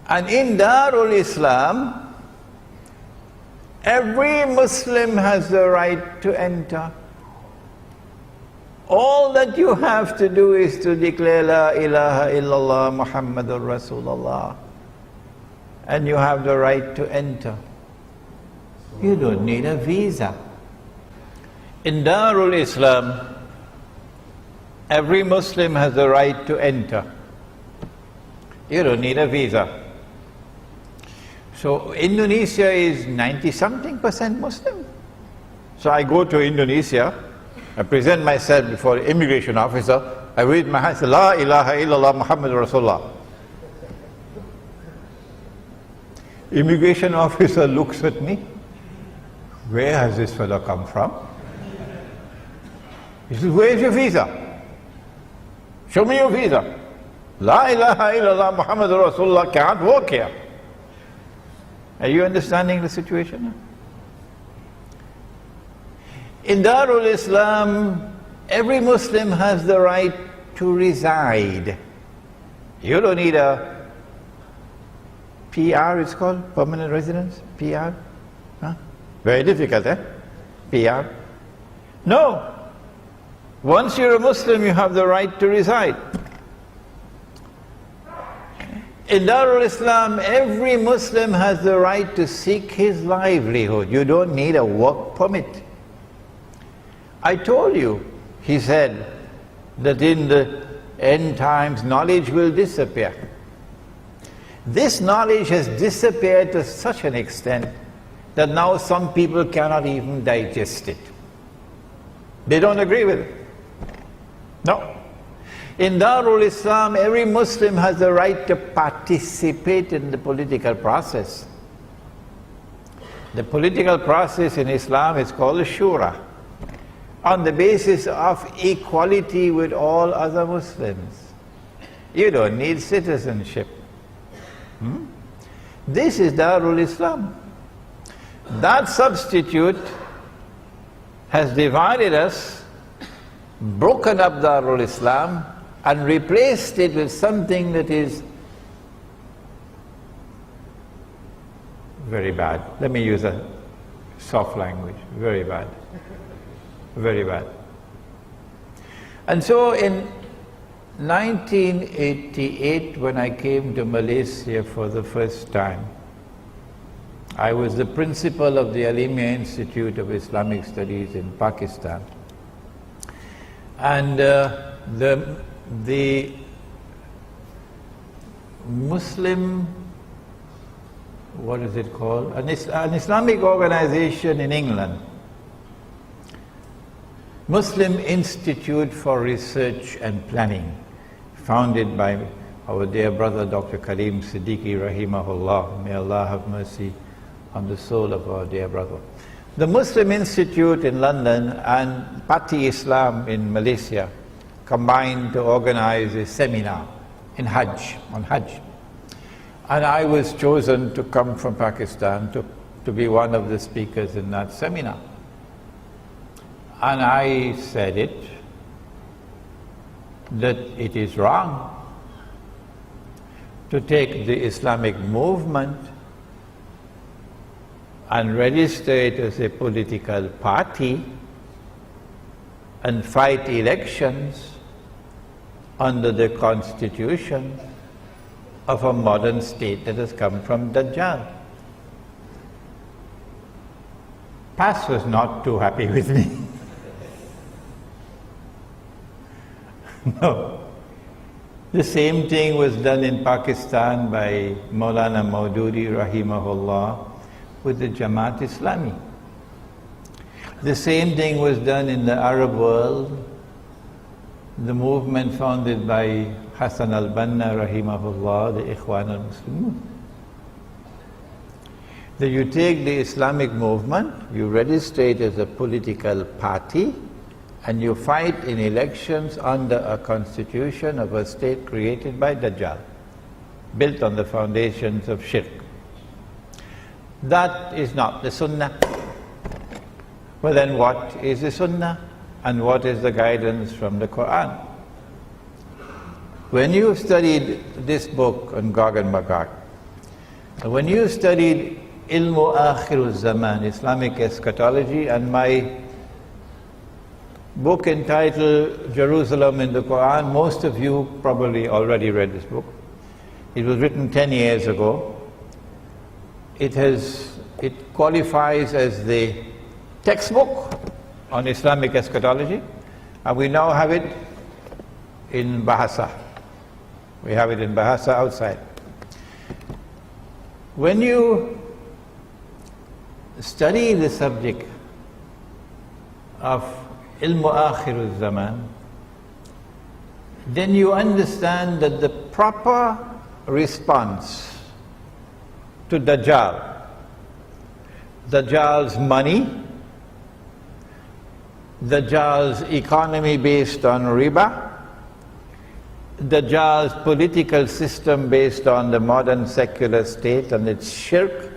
And in Darul Islam, every Muslim has the right to enter. All that you have to do is to declare La ilaha illallah Muhammadur Rasulullah, and you have the right to enter. You don't need a visa. In Darul Islam, every Muslim has the right to enter. You don't need a visa. So Indonesia is 90-something% Muslim. So I go to Indonesia, I present myself before the immigration officer, I raise my hand, say, La ilaha illallah Muhammadur Rasulullah. Immigration officer looks at me. Where has this fellow come from? He says, where is your visa? Show me your visa. La ilaha illallah Muhammadur Rasulullah can't work here. Are you understanding the situation? In Darul Islam, every Muslim has the right to reside. You don't need a PR, it's called, permanent residence, PR. Huh? Very difficult, eh? PR. No. Once you're a Muslim, you have the right to reside. In Darul Islam, every Muslim has the right to seek his livelihood. You don't need a work permit. I told you, he said, that in the end times, knowledge will disappear. This knowledge has disappeared to such an extent that now some people cannot even digest it. They don't agree with it. No. In Darul Islam, every Muslim has the right to participate in the political process. The political process in Islam is called Shura, on the basis of equality with all other Muslims. You don't need citizenship. This is Darul Islam. That substitute has divided us, broken up Darul Islam, and replaced it with something that is very bad. Let me use a soft language. Very bad. Very bad. And so in 1988, when I came to Malaysia for the first time, I was the principal of the Alimia Institute of Islamic Studies in Pakistan. And the Muslim, what is it called? An Islamic organization in England, Muslim Institute for Research and Planning, founded by our dear brother Dr. Karim Siddiqui rahimahullah. May Allah have mercy on the soul of our dear brother. The Muslim Institute in London and Party Islam in Malaysia combined to organize a seminar in Hajj, on Hajj. And I was chosen to come from Pakistan to to be one of the speakers in that seminar. And I said that it is wrong to take the Islamic movement and register it as a political party and fight elections under the constitution of a modern state that has come from Dajjal. Paz was not too happy with me. No. The same thing was done in Pakistan by Maulana Maududi rahimahullah with the Jamaat Islami. The same thing was done in the Arab world, the movement founded by Hassan al-Banna rahimahullah, the Ikhwan al-Muslimun. That you take the Islamic movement, you register it as a political party, and you fight in elections under a constitution of a state created by Dajjal, built on the foundations of Sheikh. That is not the Sunnah. Well then what is the Sunnah and what is the guidance from the Quran? When you studied this book on Gog and Magog, when you studied Ilmu Akhirul Zaman, Islamic Eschatology, and my book entitled Jerusalem in the Quran, most of you probably already read this book. It was written 10 years ago. It qualifies as the textbook on Islamic eschatology, and we now have it in Bahasa. We have it in Bahasa outside. When you study the subject of Ilmu Akhirul Zaman, then you understand that the proper response to Dajjal's money, Dajjal's economy based on riba, Dajjal's political system based on the modern secular state and its shirk,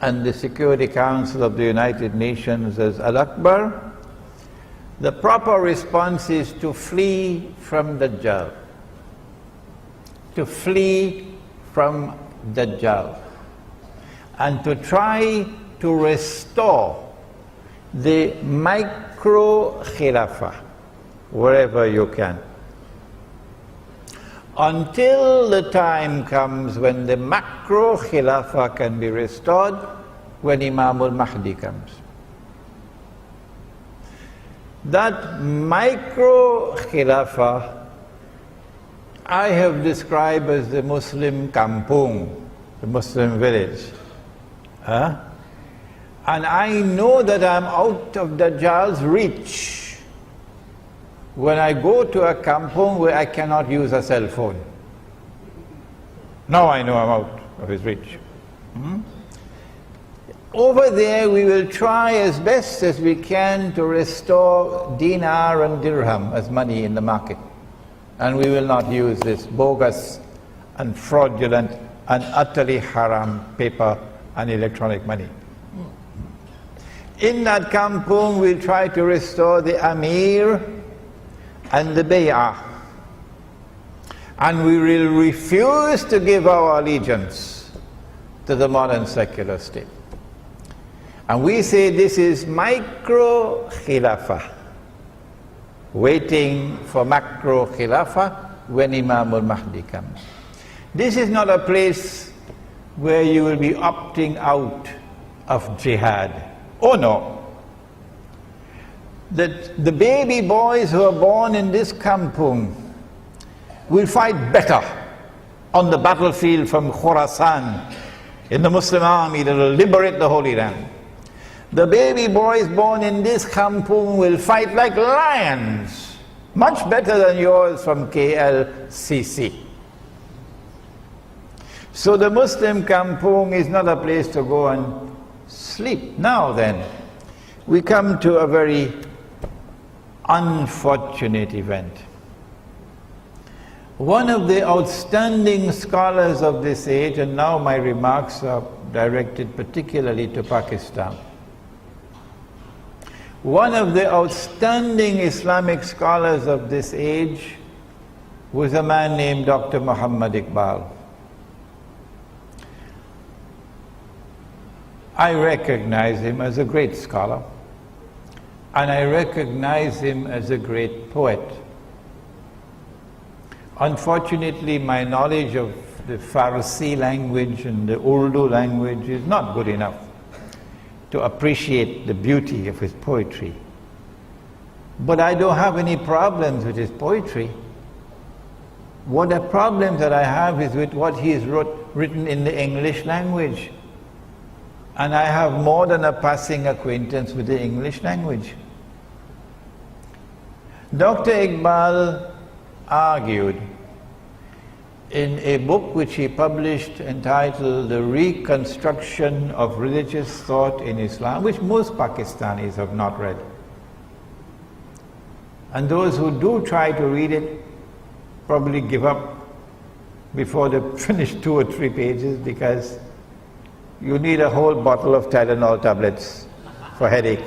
and the Security Council of the United Nations as Al-Akbar, the proper response is to flee from Dajjal. To flee from Dajjal. And to try to restore the micro-khilafah wherever you can. Until the time comes when the macro-khilafah can be restored, when Imam al-Mahdi comes. That micro-khilafah I have described as the Muslim kampung, the Muslim village. And I know that I'm out of Dajjal's reach when I go to a kampung where I cannot use a cell phone. Now I know I'm out of his reach. Over there we will try as best as we can to restore dinar and dirham as money in the market. And we will not use this bogus and fraudulent and utterly haram paper and electronic money. In that kampung we'll try to restore the Amir and the Bay'ah. And we will refuse to give our allegiance to the modern secular state. And we say this is micro-khilafah, waiting for macro-khilafah when Imam al-Mahdi comes. This is not a place where you will be opting out of jihad. Oh no. That the baby boys who are born in this kampung will fight better on the battlefield from Khorasan in the Muslim army that will liberate the Holy Land. The baby boys born in this kampung will fight like lions, much better than yours from KLCC. So the Muslim kampung is not a place to go and sleep. Now then, we come to a very unfortunate event. One of the outstanding scholars of this age, and now my remarks are directed particularly to Pakistan. One of the outstanding Islamic scholars of this age was a man named Dr. Muhammad Iqbal. I recognize him as a great scholar, and I recognize him as a great poet. Unfortunately, my knowledge of the Farsi language and the Urdu language is not good enough to appreciate the beauty of his poetry. But I don't have any problems with his poetry. What the problem that I have is with what he has written in the English language. And I have more than a passing acquaintance with the English language. Dr. Iqbal argued in a book which he published entitled The Reconstruction of Religious Thought in Islam, which most Pakistanis have not read. And those who do try to read it probably give up before they finish 2 or 3 pages, because you need a whole bottle of Tylenol tablets for headache.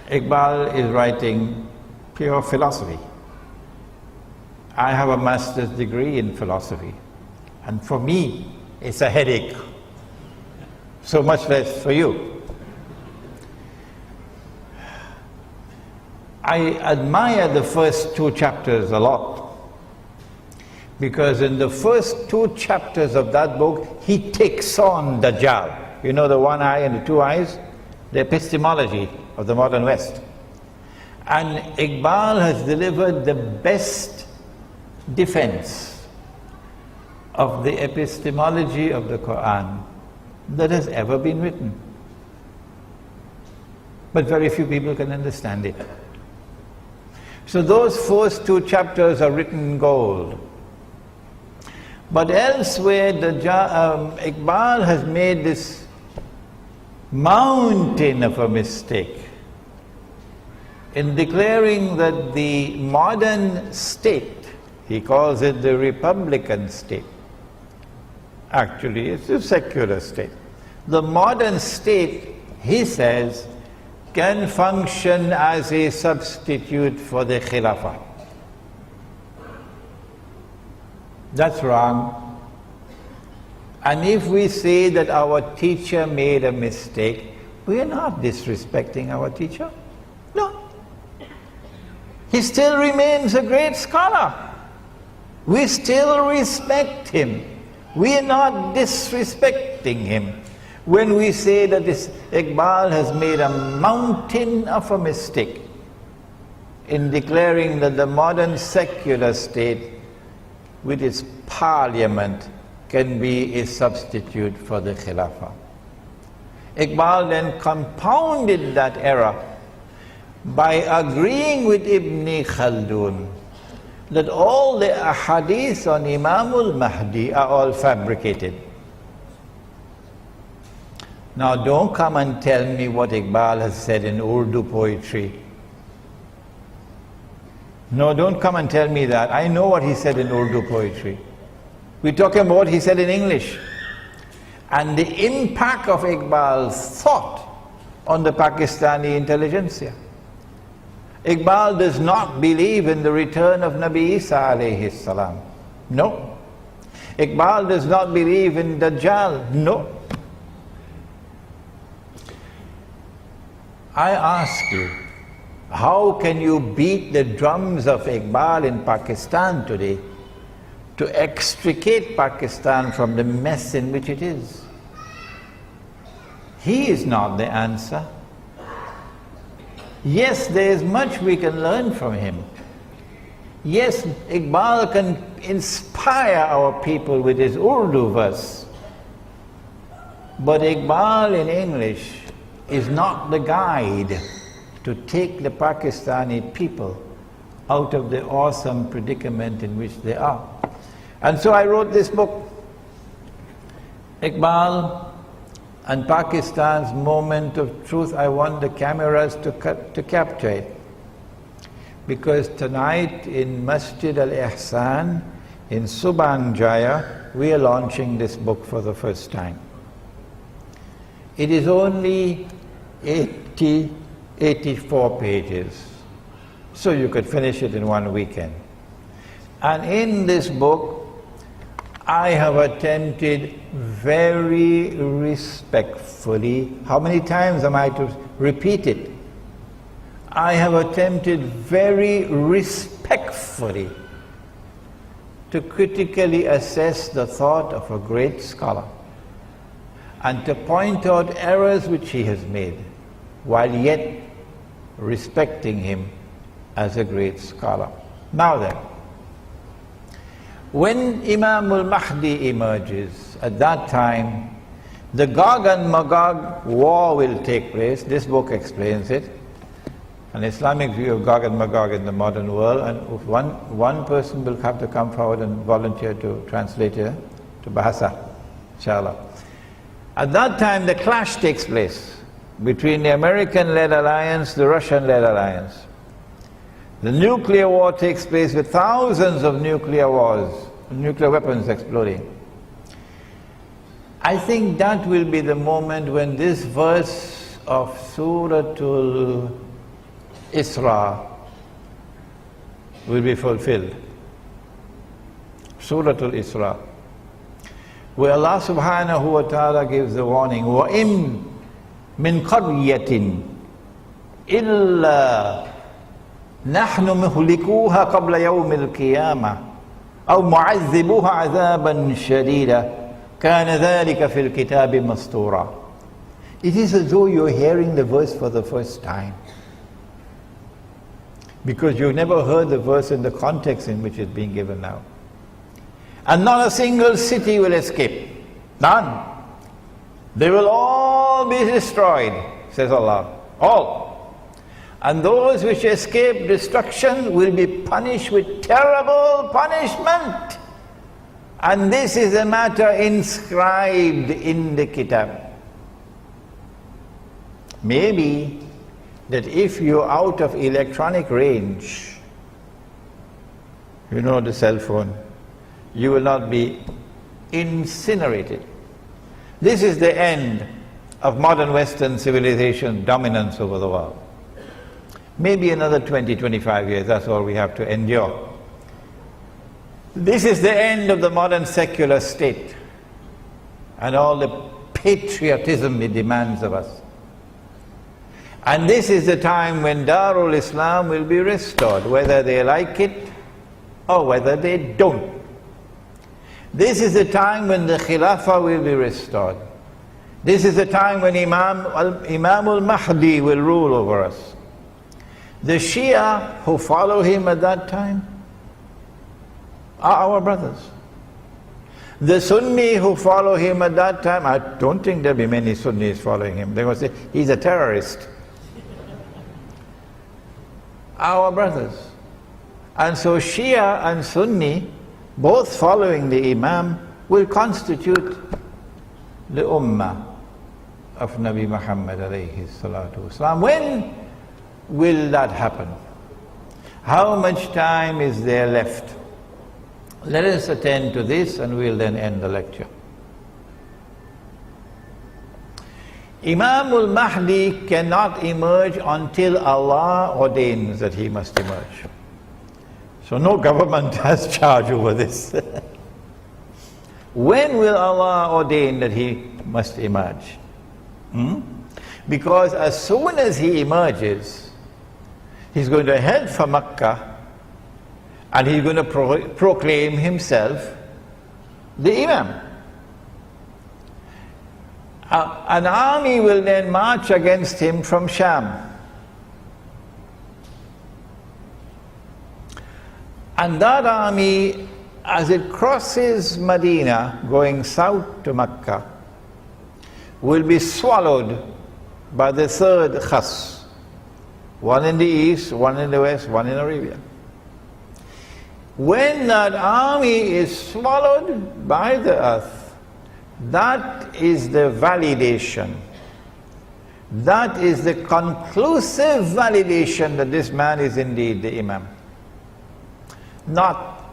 Iqbal is writing pure philosophy. I have a master's degree in philosophy, and for me it's a headache, so much less for you. I admire the first 2 chapters a lot, because in the first 2 chapters of that book, he takes on Dajjal. You know, the 1 eye and the 2 eyes? The epistemology of the modern West. And Iqbal has delivered the best defense of the epistemology of the Quran that has ever been written. But very few people can understand it. So those first 2 chapters are written in gold. But elsewhere, Iqbal has made this mountain of a mistake in declaring that the modern state, he calls it the Republican state. Actually, it's a secular state. The modern state, he says, can function as a substitute for the Khilafah. That's wrong. And if we say that our teacher made a mistake, we are not disrespecting our teacher. No. He still remains a great scholar. We still respect him. We are not disrespecting him when we say that this Iqbal has made a mountain of a mistake in declaring that the modern secular state with its parliament can be a substitute for the Khilafah. Iqbal then compounded that error by agreeing with Ibn Khaldun that all the ahadith on Imam al-Mahdi are all fabricated. Now don't come and tell me what Iqbal has said in Urdu poetry. No, don't come and tell me that. I know what he said in Urdu poetry. We're talking about what he said in English. And the impact of Iqbal's thought on the Pakistani intelligentsia. Iqbal does not believe in the return of Nabi Isa alayhi salam. No. Iqbal does not believe in Dajjal. No. I ask you, how can you beat the drums of Iqbal in Pakistan today to extricate Pakistan from the mess in which it is? He is not the answer. Yes, there is much we can learn from him. Yes, Iqbal can inspire our people with his Urdu verse. But Iqbal in English is not the guide to take the Pakistani people out of the awesome predicament in which they are. And so I wrote this book, Iqbal and Pakistan's Moment of Truth. I want the cameras to capture it. because tonight in Masjid Al-Ihsan in Subang Jaya, we are launching this book for the first time. It is only 84 pages, so you could finish it in one weekend. And in this book, I have attempted very respectfully, how many times am I to repeat it? I have attempted very respectfully to critically assess the thought of a great scholar and to point out errors which he has made, while yet respecting him as a great scholar. Now then, when Imam al-Mahdi emerges, at that time, the Gog and Magog war will take place. This book explains it. An Islamic view of Gog and Magog in the modern world, and one person will have to come forward and volunteer to translate it to Bahasa, inshallah. At that time, the clash takes place between the American-led alliance, the Russian-led alliance. The nuclear war takes place with thousands of nuclear weapons exploding. I think that will be the moment when this verse of Suratul Isra will be fulfilled. Suratul Isra, where Allah subhanahu wa ta'ala gives the warning, وَإِن مِّن قَرْيَةٍ إِلَّا نَحْنُ مُهْلِكُوهَا قَبْلَ يَوْمِ الْقِيَامَةِ أَوْ مُعَذِّبُوهَا عَذَابًا شَدِيدًا كَانَ ذَلِكَ فِي الْكِتَابِ مَسْطُورًا. It is as though you're hearing the verse for the first time, because you've never heard the verse in the context in which it's being given now. And not a single city will escape. None. They will all be destroyed, says Allah. All. And those which escape destruction will be punished with terrible punishment. And this is a matter inscribed in the Kitab. Maybe that if you're out of electronic range, you know, the cell phone, you will not be incinerated. This is the end of modern Western civilization dominance over the world. Maybe another 20, 25 years, that's all we have to endure. This is the end of the modern secular state and all the patriotism it demands of us. And this is the time when Darul Islam will be restored, whether they like it or whether they don't. This is the time when the Khilafah will be restored. This is the time when Imam al-Mahdi will rule over us. The Shia who follow him at that time are our brothers. The Sunni who follow him at that time, I don't think there'll be many Sunnis following him. They will say, he's a terrorist. Our brothers. And so Shia and Sunni, both following the Imam, will constitute the Ummah of Nabi Muhammad alayhi salatu wasalam. When will that happen? How much time is there left? Let us attend to this and we'll then end the lecture. Imam al-Mahdi cannot emerge until Allah ordains that he must emerge. So no government has charge over this. When will Allah ordain that he must emerge? Because as soon as he emerges, he's going to head for Makkah and he's going to proclaim himself the Imam. An army will then march against him from Sham. And that army, as it crosses Medina, going south to Mecca, will be swallowed by the third khas. One in the east, one in the west, one in Arabia. When that army is swallowed by the earth, that is the validation That is the conclusive validation that this man is indeed the Imam. Not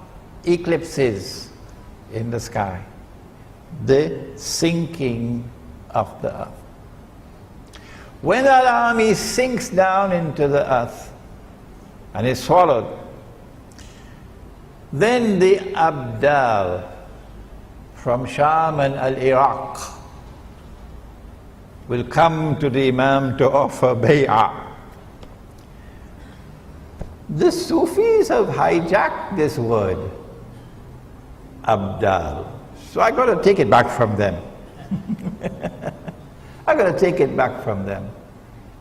eclipses in the sky, the sinking of the earth. When that army sinks down into the earth and is swallowed, then the Abdal from Sham and Iraq will come to the Imam to offer bay'ah. The Sufis have hijacked this word, Abdal. So I got to take it back from them. I got to take it back from them.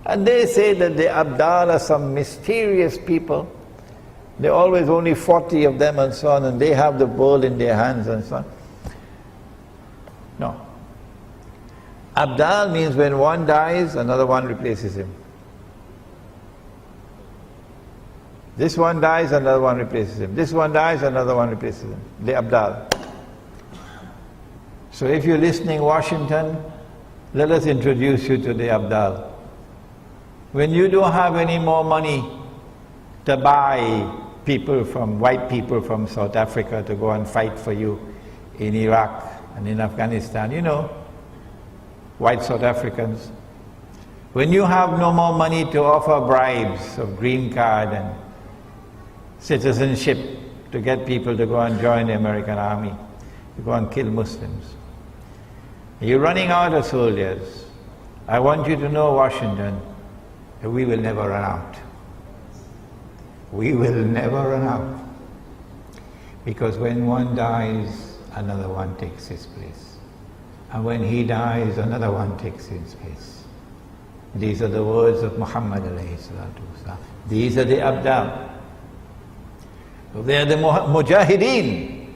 And they say that the Abdal are some mysterious people. There are always only 40 of them and so on, and they have the bowl in their hands and so on. No. Abdal means when one dies, another one replaces him. This one dies, another one replaces him. This one dies, another one replaces him. The Abdal. So if you're listening, Washington, let us introduce you to the Abdal. When you don't have any more money to buy people from, white people from South Africa to go and fight for you in Iraq and in Afghanistan, you know, white South Africans. When you have no more money to offer bribes of green card and citizenship to get people to go and join the American army, to go and kill Muslims. You're running out of soldiers. I want you to know, Washington, that we will never run out. We will never run out. Because when one dies, another one takes his place. And when he dies, another one takes his place. These are the words of Muhammad alayhi salatu wasalam. These are the Abdal. So they are the Mujahideen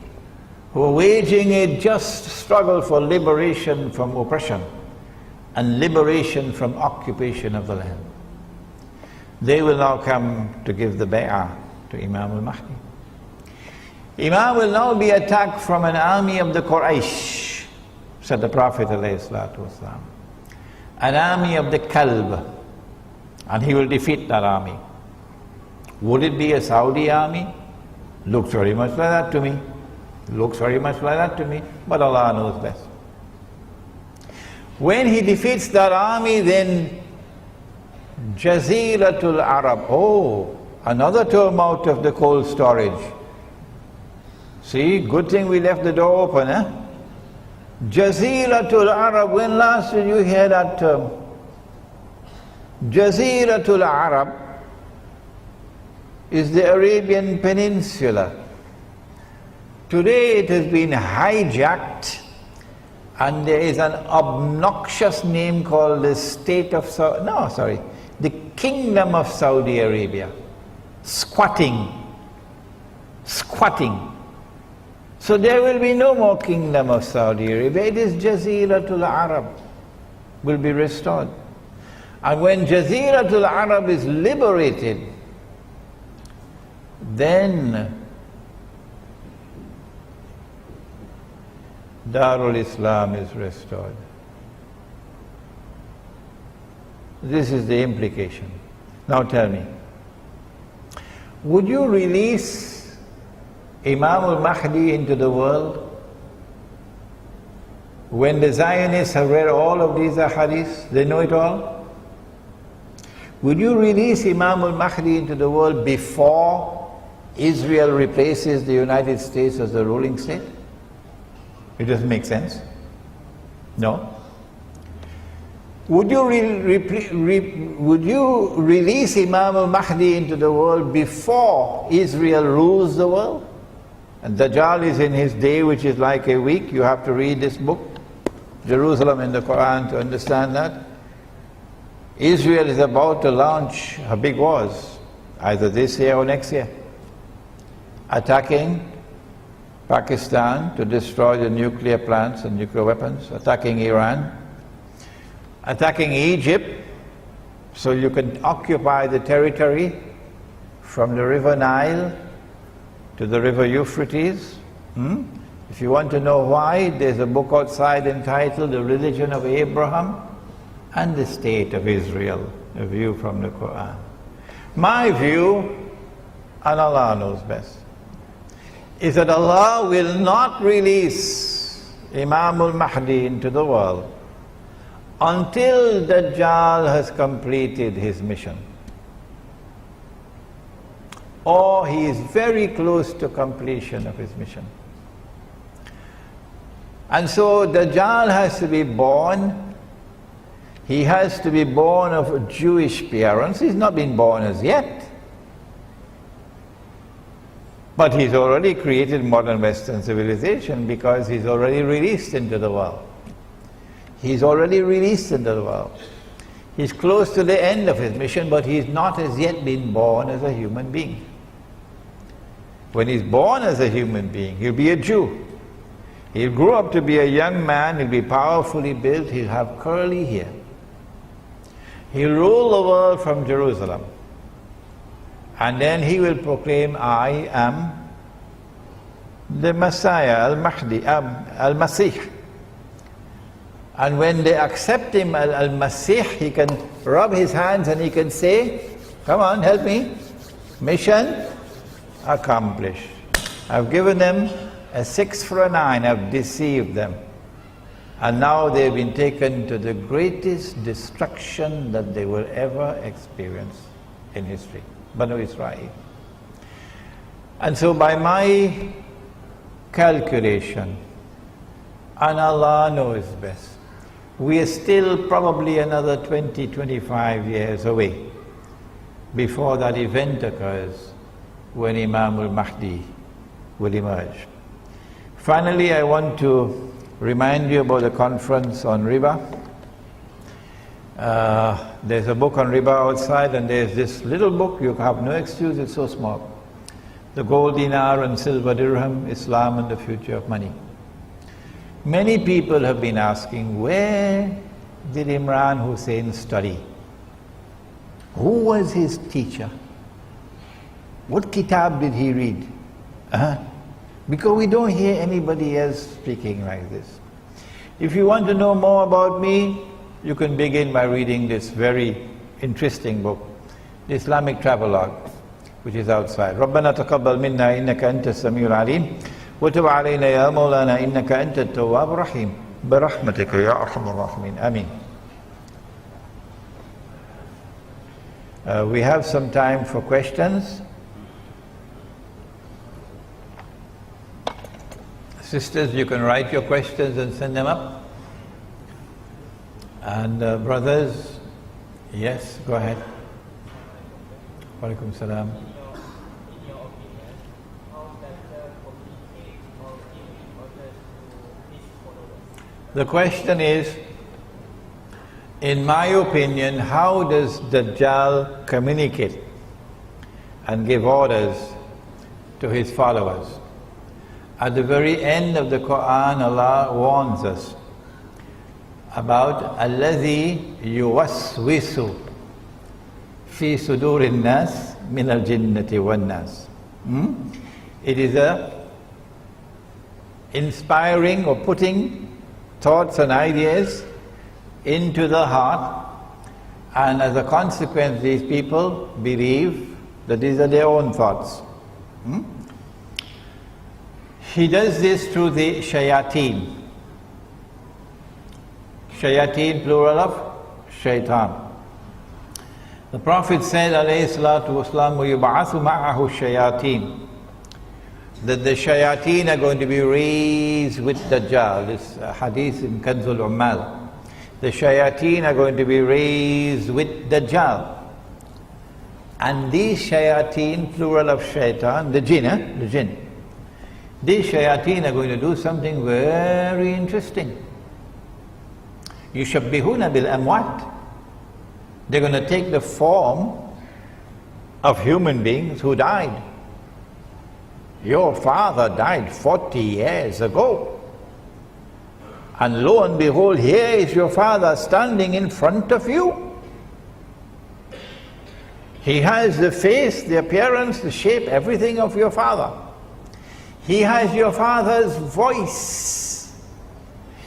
who are waging a just struggle for liberation from oppression and liberation from occupation of the land. They will now come to give the bay'ah to Imam al-Mahdi. Imam will now be attacked from an army of the Quraysh, said the Prophet ﷺ. An army of the Kalb, and he will defeat that army. Would it be a Saudi army? Looks very much like that to me. Looks very much like that to me, but Allah knows best. When he defeats that army, then Jaziratul Arab, oh, another term out of the cold storage. See, good thing we left the door open, eh? Jaziratul Arab, when last did you hear that term? Jaziratul Arab is the Arabian Peninsula. Today it has been hijacked and there is an obnoxious name called the the Kingdom of Saudi Arabia. Squatting. So there will be no more Kingdom of Saudi Arabia. It is Jaziratul Arab will be restored. And when Jaziratul Arab is liberated, then Darul Islam is restored. This is the implication. Now tell me, would you release Imam al-Mahdi into the world when the Zionists have read all of these ahadiths? They know it all. Would you release Imam al-Mahdi into the world before Israel replaces the United States as the ruling state? It doesn't make sense. No. Would you release Imam al-Mahdi into the world before Israel rules the world? And Dajjal is in his day, which is like a week. You have to read this book, Jerusalem in the Quran, to understand that. Israel is about to launch her big wars, either this year or next year. Attacking Pakistan to destroy the nuclear plants and nuclear weapons, attacking Iran, attacking Egypt so you can occupy the territory from the river Nile to the river Euphrates. If you want to know why, there's a book outside entitled The Religion of Abraham. and the state of Israel, a view from the Quran. My view, and Allah knows best, is that Allah will not release Imam al-Mahdi into the world until Dajjal has completed his mission, or he is very close to completion of his mission. And so Dajjal has to be born. He has to be born of Jewish parents. He's not been born as yet, but he's already created modern Western civilization because he's already released into the world. He's already released into the world. He's close to the end of his mission, but he's not as yet been born as a human being. When he's born as a human being, he'll be a Jew. He'll grow up to be a young man, he'll be powerfully built, he'll have curly hair. He'll rule the world from Jerusalem. And then he will proclaim, I am the Messiah, Al-Mahdi, Al-Masih. And when they accept him, Al-Masih, he can rub his hands and he can say, come on, help me. Mission accomplished. I've given them a 6 for a 9, I've deceived them. And now they've been taken to the greatest destruction that they will ever experience in history, Banu Israel. And so by my calculation, and Allah knows best, we are still probably another 20, 25 years away before that event occurs when Imam al-Mahdi will emerge. Finally, I want to remind you about the conference on riba. There's a book on riba outside, and there's this little book, you have no excuse, it's so small. The Gold Dinar and Silver Dirham, Islam and the Future of Money. Many people have been asking, where did Imran Hosein study? Who was his teacher? What kitab did he read? Because we don't hear anybody else speaking like this. If you want to know more about me, you can begin by reading this very interesting book, the Islamic Travelogue, which is outside. رَبَّنَا تَقَبَّلْ مِنَّا إِنَّكَ أَنْتَ السَّمِيعُ الْعَلِيمُ وَتُبْ عَلَيْنَا يَا مَوْلَانَا إِنَّكَ أَنْتَ التَّوَّابُ الرَّحِيمُ بِرَحْمَتِكَ يَا أَرْحَمَ الرَّاحِمِينَ Ameen. We have some time for questions. Sisters, you can write your questions and send them up. And brothers, yes, go ahead. Walaikum salam. The question is, in my opinion, how does Dajjal communicate and give orders to his followers? At the very end of the Quran, Allah warns us about الَّذِي يُوَسْوِسُ فِي صُدُورِ النَّاسِ مِنَ الْجِنَّةِ وَالنَّاسِ. It is a inspiring or putting thoughts and ideas into the heart, and as a consequence these people believe that these are their own thoughts. He does this through the shayateen. Shayateen, plural of shaitan. The Prophet said, alayhi salatu wasalam, وَيُبْعَثُ مَعَهُ الشَّيَاطِينَ, that the shayateen are going to be raised with Dajjal. This hadith in Kanzul Ummal. The shayateen are going to be raised with Dajjal. And these shayateen, plural of shaitan, the jinn, these shayateen are going to do something very interesting. يُشَبِّهُونَ بِالْأَمْوَاتِ. They're going to take the form of human beings who died. Your father died 40 years ago. And lo and behold, here is your father standing in front of you. He has the face, the appearance, the shape, everything of your father. He has your father's voice.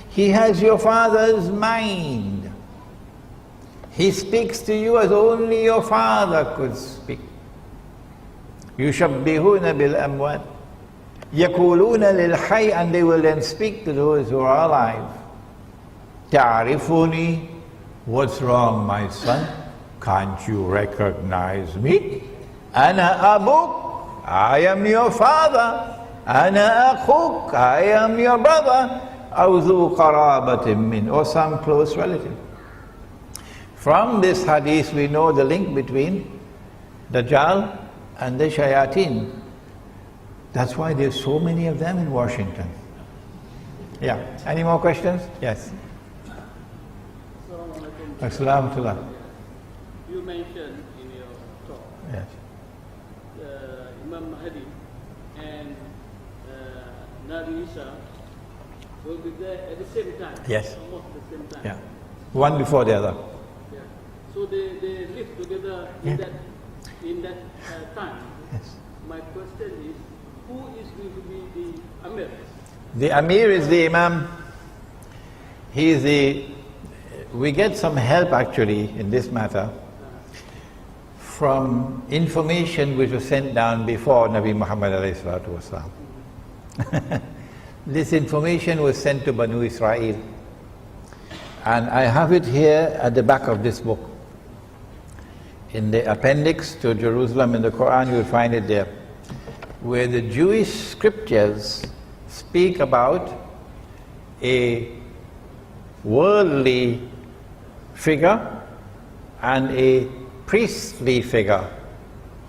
He has your father's mind. He speaks to you as only your father could speak. يُشَبِّهُونَ بِالْأَمْوَاتِ يَقُولُونَ لِلْحَيِّ, and they will then speak to those who are alive. تَعْرِفُنِي, what's wrong, my son? Can't you recognize me? أَنَا أَبُوك, I am your father. أَنَا أَخُوك, I am your brother. أَوْ ذُو قَرَابَةٍ مِّنْ, or some close relative. From this hadith we know the link between Dajjal and the Shayateen. That's why there's so many of them in Washington. Yeah. Any more questions? Yes. Assalamu alaikum. You mentioned in your talk, Yes. Imam Mahdi and Nabi Isa will be there at the same time. Yes. Almost the same time. Yeah. One before the other. Yeah. So they live together in that time. Yes. My question is, who is going to be the Amir? The Amir is the Imam. He is the... We get some help actually in this matter from information which was sent down before Nabi Muhammad alayhi salatu wasalam. This information was sent to Banu Israel, and I have it here at the back of this book. In the appendix to Jerusalem in the Quran, you will find it there, where the Jewish scriptures speak about a worldly figure and a priestly figure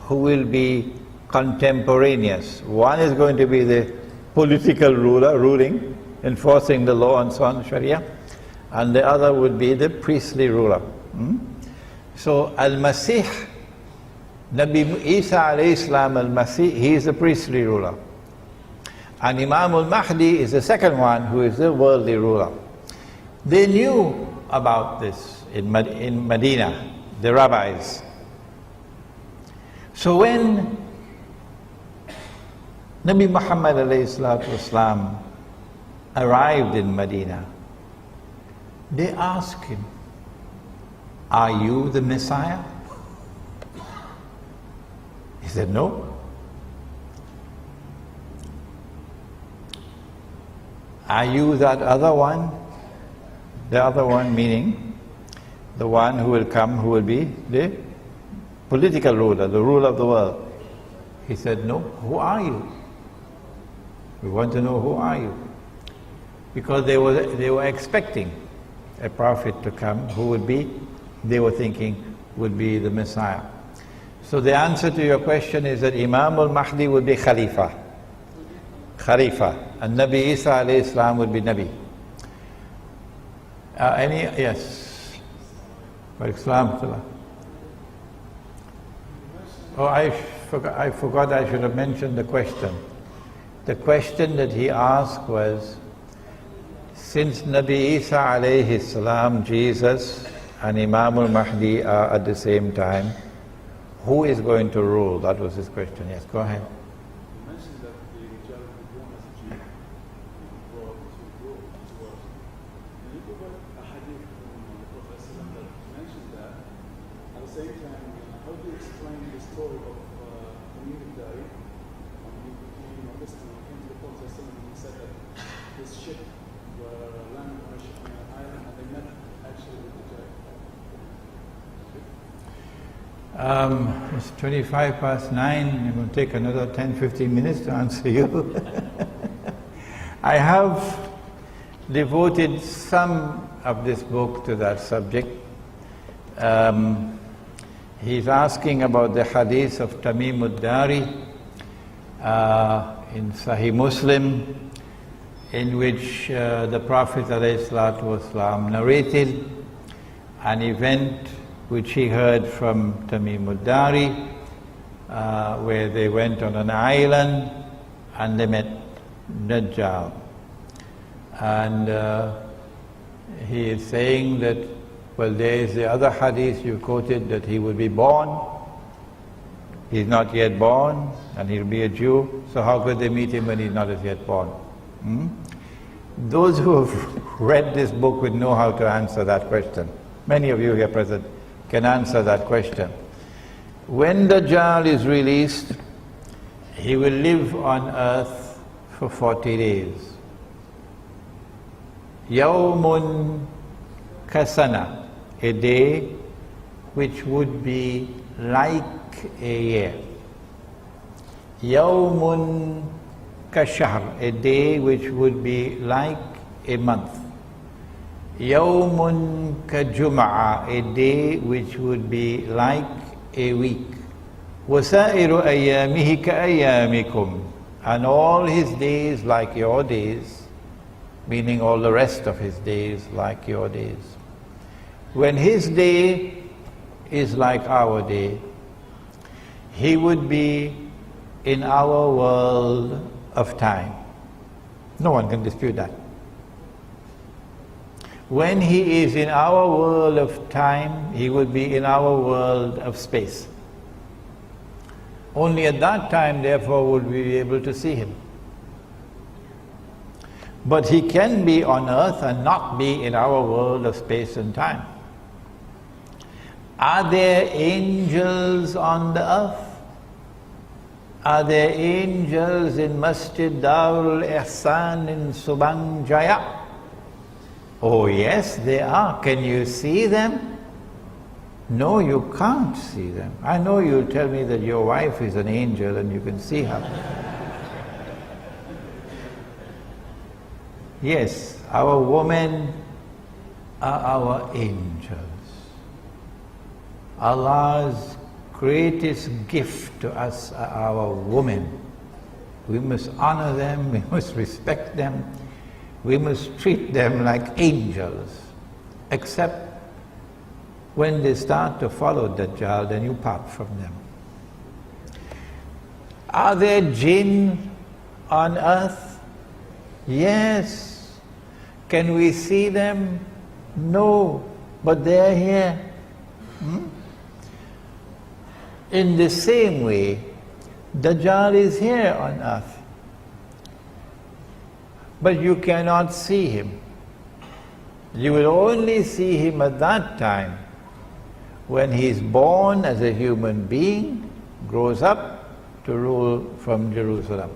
who will be contemporaneous. One is going to be the political ruler, ruling, enforcing the law and so on, Sharia, and the other would be the priestly ruler. So Al-Masih, Nabi Isa alayhi salam Al-Masih, he is the priestly ruler. And Imam Al-Mahdi is the second one, who is the worldly ruler. They knew about this in Medina, the rabbis. So when Nabi Muhammad alayhi salatu wasalam arrived in Medina, they asked him, "Are you the Messiah?" He said, "No." "Are you that other one?" The other one meaning the one who will come, who will be the political ruler, the ruler of the world. He said, "No." "Who are you?" "We want to know, who are you?" Because they were expecting a prophet to come who would be, they were thinking, would be the Messiah. So the answer to your question is that Imam al-Mahdi would be Khalifa. And Nabi Isa alayhi salam would be Nabi. Yes. Islam. Oh, I forgot I should have mentioned the question. The question that he asked was, since Nabi Isa alayhi salam, Jesus, and Imam al-Mahdi are at the same time, who is going to rule? That was his question. Yes, go ahead. You mentioned that the Dajjal will be born as a Jew, brought to rule to us. Can you give a hadith from the Prophet that mentions that? At the same time, how do you explain the story of Tamim al-Dari when he became a Muslim and came to the Prophet and he said that his ship were landing on an island and they met actually with the Dajjal? It's 9:25. I'm going to take another 10-15 minutes to answer you. I have devoted some of this book to that subject. He's asking about the hadith of Tamim al-Dari in Sahih Muslim, in which the Prophet ﷺ narrated an event which he heard from Tamim al-Dari, where they went on an island and they met Dajjal. And he is saying that, well, there is the other hadith you quoted that he will be born. He's not yet born and he'll be a Jew, so how could they meet him when he's not as yet born? Those who have read this book would know how to answer that question. Many of you here present can answer that question. When Dajjal is released, he will live on earth for 40 days. Yawmun kasana, a day which would be like a year. Yawmun kashahr, a day which would be like a month. Yawmun kajum'a, a day which would be like a week. وَسَائِرُ أَيَّامِهِ كَأَيَّامِكُمْ, and all his days like your days, meaning all the rest of his days like your days. When his day is like our day, he would be in our world of time. No one can dispute that. When he is in our world of time, he would be in our world of space. Only at that time, therefore, would we be able to see him. But he can be on earth and not be in our world of space and time. Are there angels on the earth? Are there angels in Masjid Darul Ihsan in Subang Jaya? Oh yes, they are. Can you see them? No, you can't see them. I know you'll tell me that your wife is an angel and you can see her. Yes, our women are our angels. Allah's greatest gift to us are our women. We must honor them, we must respect them, we must treat them like angels. Except when they start to follow Dajjal, then you part from them. Are there jinn on earth? Yes. Can we see them? No, but they're here. In the same way, Dajjal is here on earth. But you cannot see him. You will only see him at that time when he is born as a human being, grows up to rule from Jerusalem.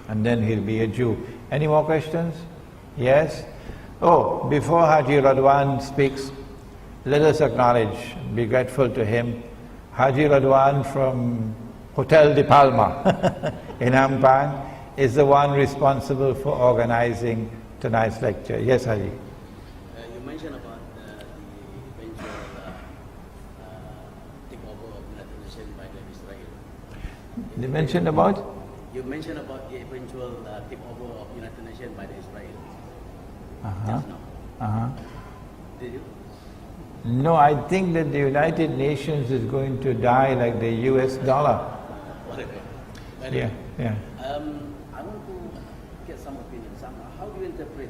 And then he'll be a Jew. Any more questions? Yes? Oh, before Haji Radwan speaks, let us acknowledge, be grateful to him. Haji Radwan from Hotel de Palma in Ampang is the one responsible for organizing tonight's lecture. Yes, Haji? You mentioned about the eventual takeover of United Nations by Israel. You mentioned about? You mentioned about the eventual takeover of United Nations by the Israel. Uh-huh. Just now. Did you? No, I think that the United Nations is going to die like the US dollar. Whatever. Yeah, yeah. I want to get some opinions. How do you interpret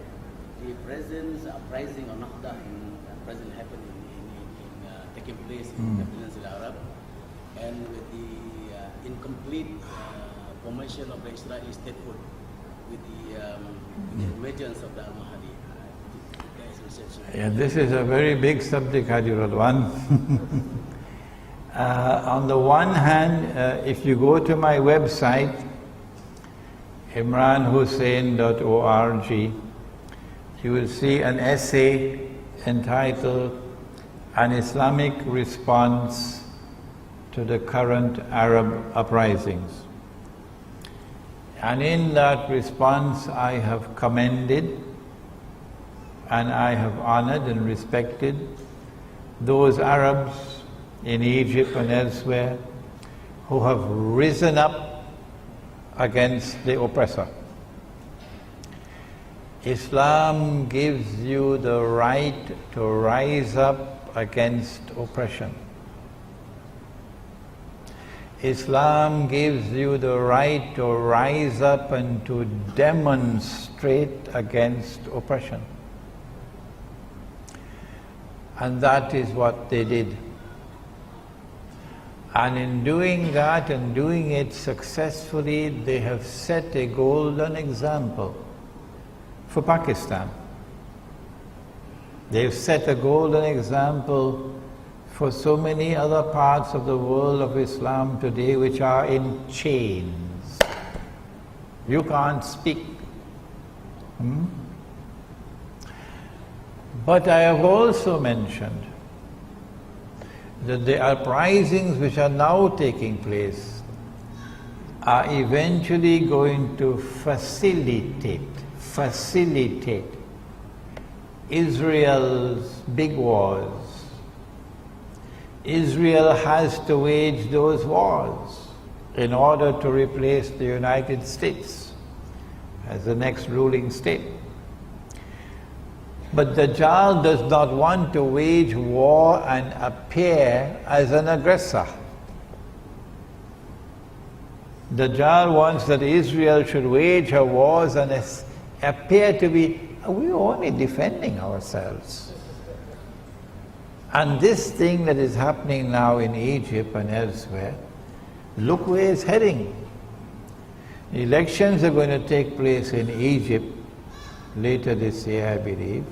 the presence, uprising or Nahda present happening taking place in the Peninsula Arab, and with the incomplete formation of the Israeli statehood with the emergence of the Mahdi? Yeah, this is a very big subject, Haji Radwan. On the one hand, if you go to my website, imranhosein.org, you will see an essay entitled An Islamic Response to the Current Arab Uprisings. And in that response I have commended and I have honored and respected those Arabs in Egypt and elsewhere who have risen up against the oppressor. Islam gives you the right to rise up against oppression. Islam gives you the right to rise up and to demonstrate against oppression. And that is what they did. And in doing that and doing it successfully, they have set a golden example for Pakistan. They've set a golden example for so many other parts of the world of Islam today which are in chains. You can't speak. But I have also mentioned that the uprisings which are now taking place are eventually going to facilitate Israel's big wars. Israel has to wage those wars in order to replace the United States as the next ruling state. But Dajjal does not want to wage war and appear as an aggressor. Dajjal wants that Israel should wage her wars and appear to be, we're only defending ourselves. And this thing that is happening now in Egypt and elsewhere, look where it's heading. Elections are going to take place in Egypt later this year, I believe.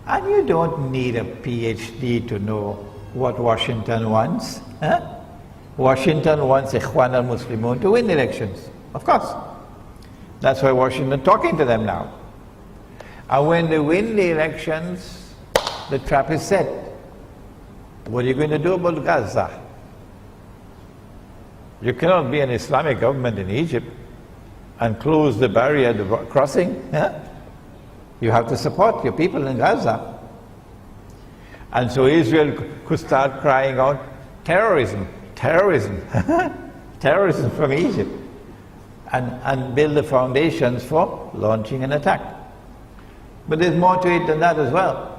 And you don't need a PhD to know what Washington wants. Washington wants Ikhwan al-Muslimun to win elections, of course. That's why Washington is talking to them now. And when they win the elections, the trap is set. What are you going to do about Gaza? You cannot be an Islamic government in Egypt and close the barrier at the crossing. You have to support your people in Gaza. And so Israel could start crying out, terrorism, terrorism, terrorism from Egypt, and build the foundations for launching an attack. But there's more to it than that as well.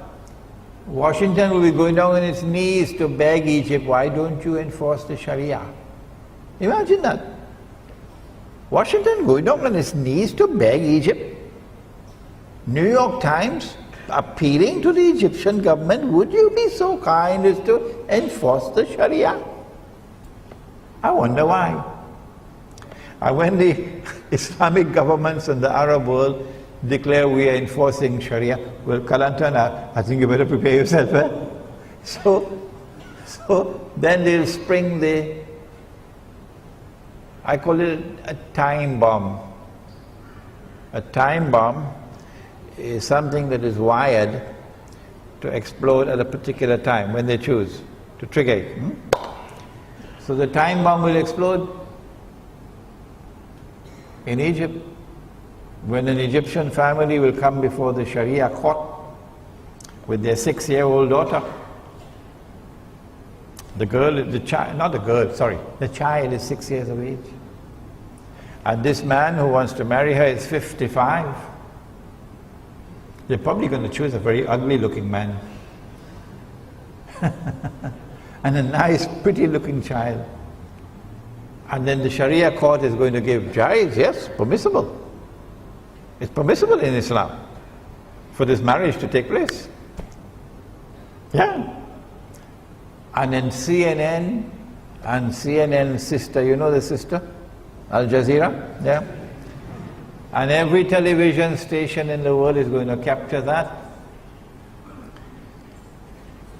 Washington will be going down on its knees to beg Egypt, why don't you enforce the Sharia? Imagine that. Washington going down on its knees to beg Egypt. New York Times appealing to the Egyptian government, would you be so kind as to enforce the Sharia? I wonder why. And when the Islamic governments in the Arab world declare we are enforcing Sharia, well, Kalantana, I think you better prepare yourself. So then they'll spring I call it a time bomb. A time bomb is something that is wired to explode at a particular time when they choose to trigger it. So the time bomb will explode in Egypt when an Egyptian family will come before the Sharia court with their 6-year-old daughter. The child is 6 years of age. And this man who wants to marry her is 55. They're probably going to choose a very ugly looking man. And a nice, pretty looking child. And then the Sharia court is going to give jaiz, yes, permissible. It's permissible in Islam for this marriage to take place. Yeah. And then CNN and CNN's sister, you know the sister? Al Jazeera, yeah. And every television station in the world is going to capture that.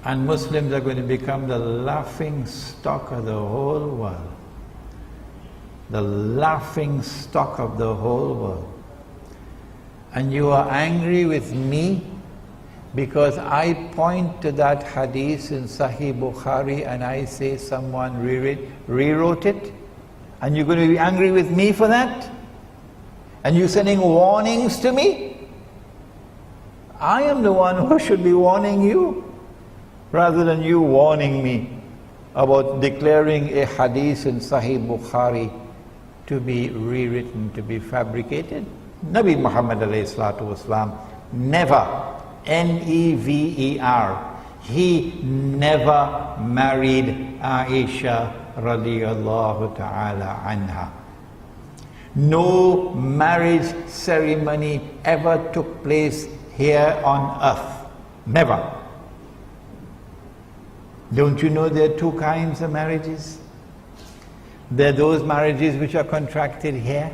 And Muslims are going to become the laughing stock of the whole world. The laughing stock of the whole world. And you are angry with me because I point to that hadith in Sahih Bukhari and I say someone rewrote it? And you're going to be angry with me for that? And you're sending warnings to me? I am the one who should be warning you, rather than you warning me about declaring a hadith in Sahih Bukhari to be rewritten, to be fabricated. Nabi Muhammad ﷺ never, N-E-V-E-R, he never married Aisha radiyallahu ta'ala anha. No marriage ceremony ever took place here on earth. Never. Don't you know there are two kinds of marriages? There are those marriages which are contracted here,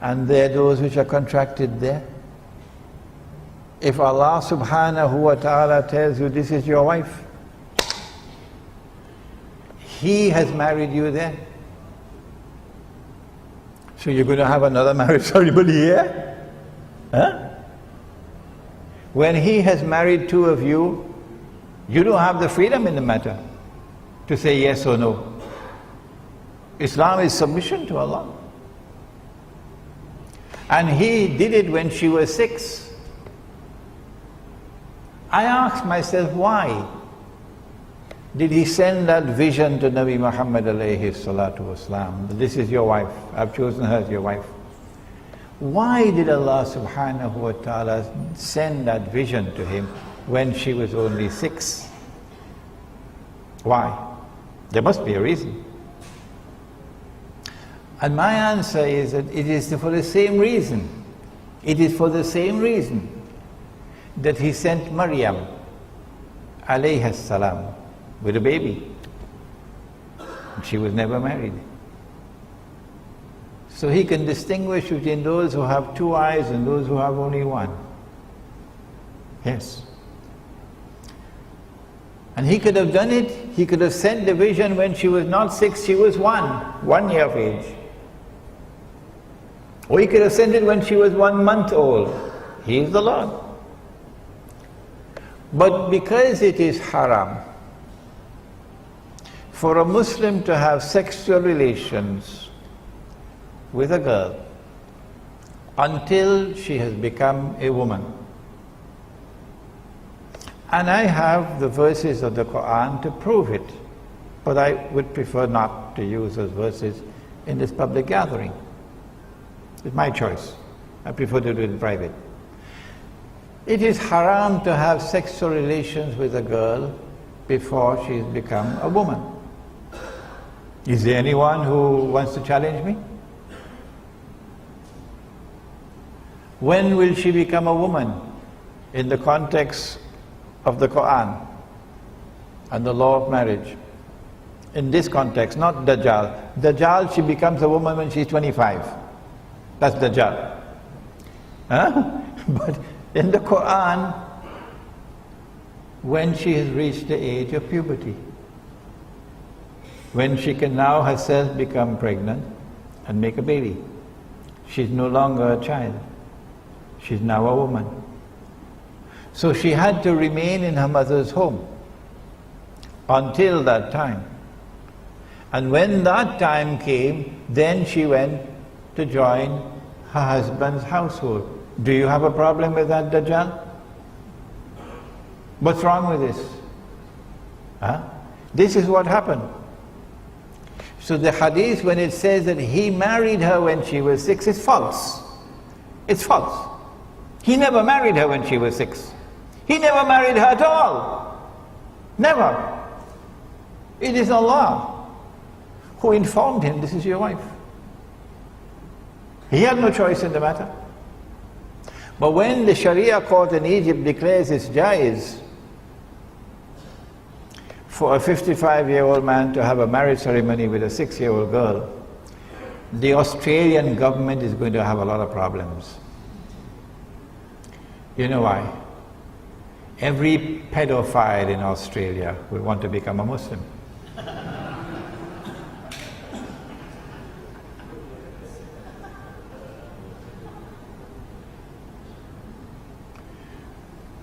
and there are those which are contracted there. if Allah subhanahu wa ta'ala tells you this is your wife, He has married you then. So you're going to have another marriage ceremony here? Huh? When He has married two of you, you don't have the freedom in the matter to say yes or no. Islam is submission to Allah. And He did it when she was 6. I asked myself, why did He send that vision to Nabi Muhammad alayhi salatu wasalam? This is your wife, I've chosen her as your wife. Why did Allah subhanahu wa ta'ala send that vision to him when she was only 6? Why? There must be a reason. And my answer is that it is for the same reason. It is for the same reason that He sent Maryam alayhi salam with a baby. She was never married. So He can distinguish between those who have two eyes and those who have only one. Yes. And He could have done it, He could have sent the vision when she was not 6, she was 1 year of age. Or He could have sent it when she was 1 month old. He is the Lord. But because it is haram for a Muslim to have sexual relations with a girl until she has become a woman. And I have the verses of the Quran to prove it, but I would prefer not to use those verses in this public gathering. It's my choice. I prefer to do it in private. It is haram to have sexual relations with a girl before she has become a woman. Is there anyone who wants to challenge me? When will she become a woman in the context of the Quran and the law of marriage? In this context, not Dajjal. Dajjal, she becomes a woman when she's 25. That's Dajjal. Huh? But in the Quran, when she has reached the age of puberty, when she can now herself become pregnant and make a baby, she's no longer a child. She's now a woman. So she had to remain in her mother's home until that time. And when that time came, then she went to join her husband's household. Do you have a problem with that, Dajjal? What's wrong with this? Huh? This is what happened. So the hadith, when it says that he married her when she was 6, is false. It's false. He never married her when she was 6. He never married her at all. Never. It is Allah who informed him, this is your wife. He had no choice in the matter. But when the Sharia court in Egypt declares it's jaiz for a 55-year-old man to have a marriage ceremony with a 6-year-old girl, the Australian government is going to have a lot of problems. You know why? Every pedophile in Australia will want to become a Muslim.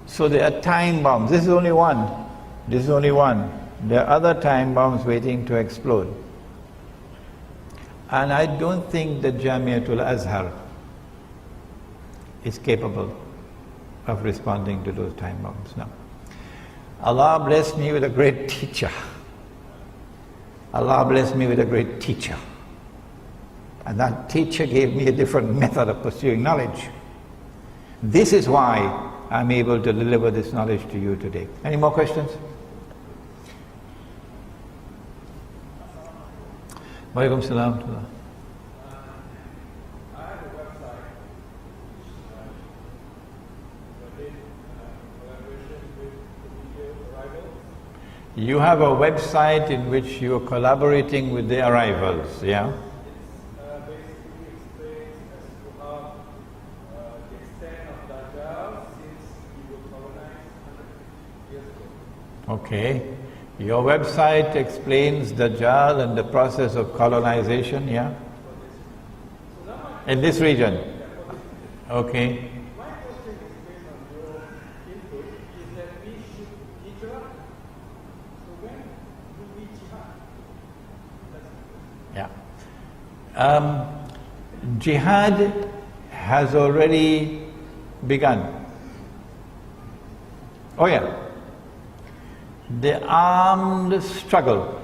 So there are time bombs. This is only one. This is only one. There are other time bombs waiting to explode. And I don't think that Jamiatul Azhar is capable of responding to those time bombs. No. Allah blessed me with a great teacher. Allah blessed me with a great teacher. And that teacher gave me a different method of pursuing knowledge. This is why I'm able to deliver this knowledge to you today. Any more questions? Wa alaikum salam. You have a website in which you are collaborating with the arrivals, yeah? Basically explains as to how the extent of Dajjal, since Okay. Your website explains Dajjal and the process of colonization, yeah? In this region? Okay. My question is based on your input, is that we should hijrah. So when do we jihad? Yeah. Jihad has already begun. Oh yeah. The armed struggle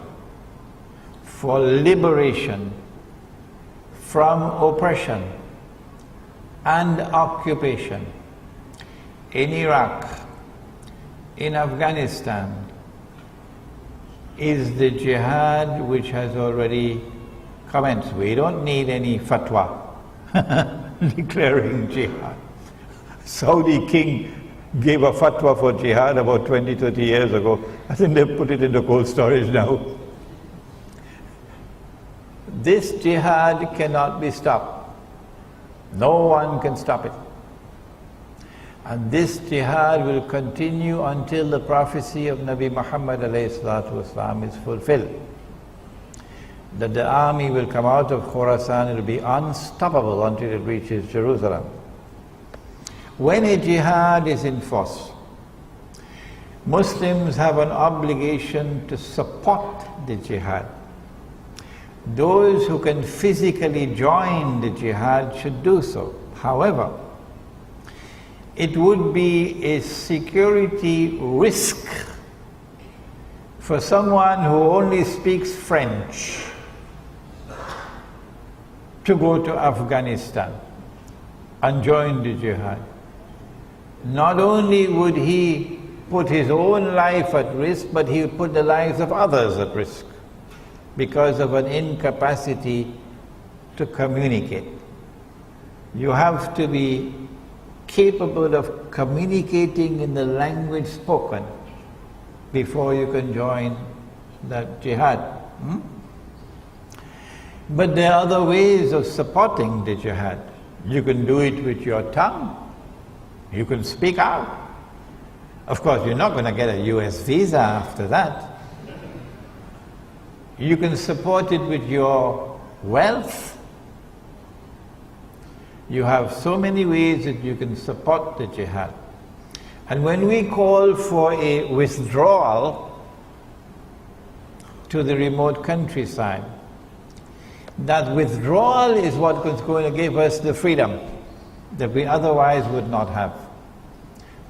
for liberation from oppression and occupation in Iraq, in Afghanistan, is the jihad which has already commenced. We don't need any fatwa declaring jihad. Saudi king gave a fatwa for jihad about 20-30 years ago. I think they've put it into cold storage now. This jihad cannot be stopped. No one can stop it. And this jihad will continue until the prophecy of Nabi Muhammad ﷺ is fulfilled. That the army will come out of Khorasan, it will be unstoppable until it reaches Jerusalem. When a jihad is in force, Muslims have an obligation to support the jihad. Those who can physically join the jihad should do so. However, it would be a security risk for someone who only speaks French to go to Afghanistan and join the jihad. Not only would he put his own life at risk, but he would put the lives of others at risk because of an incapacity to communicate. You have to be capable of communicating in the language spoken before you can join that jihad. But there are other ways of supporting the jihad. You can do it with your tongue. You can speak out. Of course, you're not going to get a US visa after that. You can support it with your wealth. You have so many ways that you can support the jihad. And when we call for a withdrawal to the remote countryside, that withdrawal is what is going to give us the freedom that we otherwise would not have,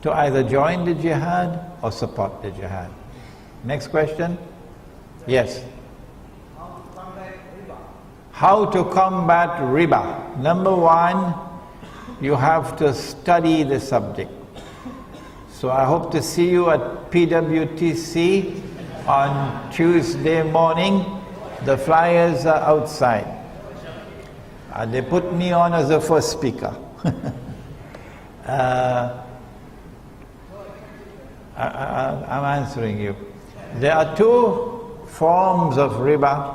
to either join the jihad or support the jihad. Next question? Yes. How to combat riba? Number one, you have to study the subject. So I hope to see you at PWTC on Tuesday morning. The flyers are outside. They put me on as the first speaker. I'm answering you. There are two forms of riba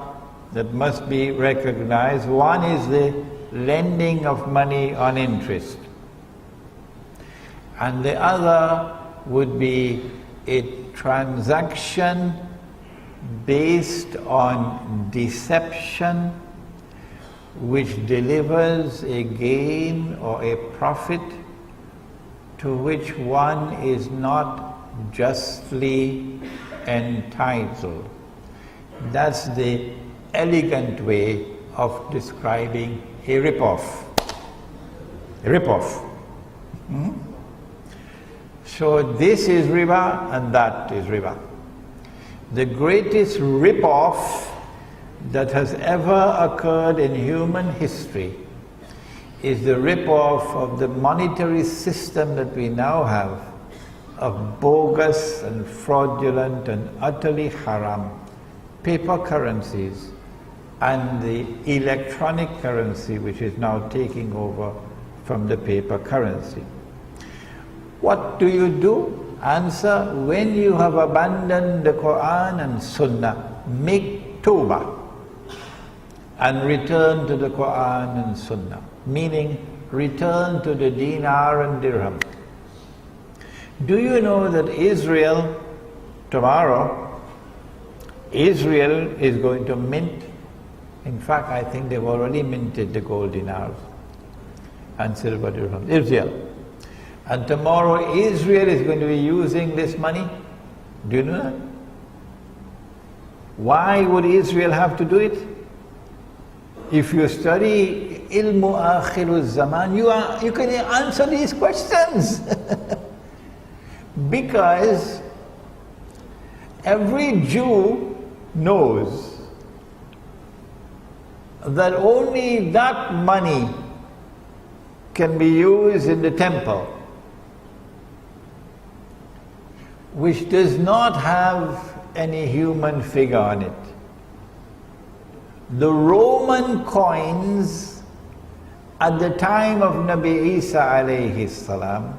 that must be recognized. One is the lending of money on interest, and the other would be a transaction based on deception which delivers a gain or a profit to which one is not justly entitled. That's the elegant way of describing a rip-off. A rip-off. So this is riba and that is riba. The greatest rip-off that has ever occurred in human history is the rip-off of the monetary system that we now have, of bogus and fraudulent and utterly haram paper currencies and the electronic currency which is now taking over from the paper currency. What do you do? Answer: when you have abandoned the Quran and Sunnah, make tawbah and return to the Quran and Sunnah, meaning return to the dinar and dirham. Do you know that Israel tomorrow, Israel is going to mint, in fact I think they've already minted the gold dinars and silver dirhams, Israel. And tomorrow Israel is going to be using this money. Do you know that? Why would Israel have to do it? If you study ilmu akhirul zaman, you can answer these questions. Because every Jew knows that only that money can be used in the temple, which does not have any human figure on it. The Roman coins at the time of Nabi Isa alayhi salam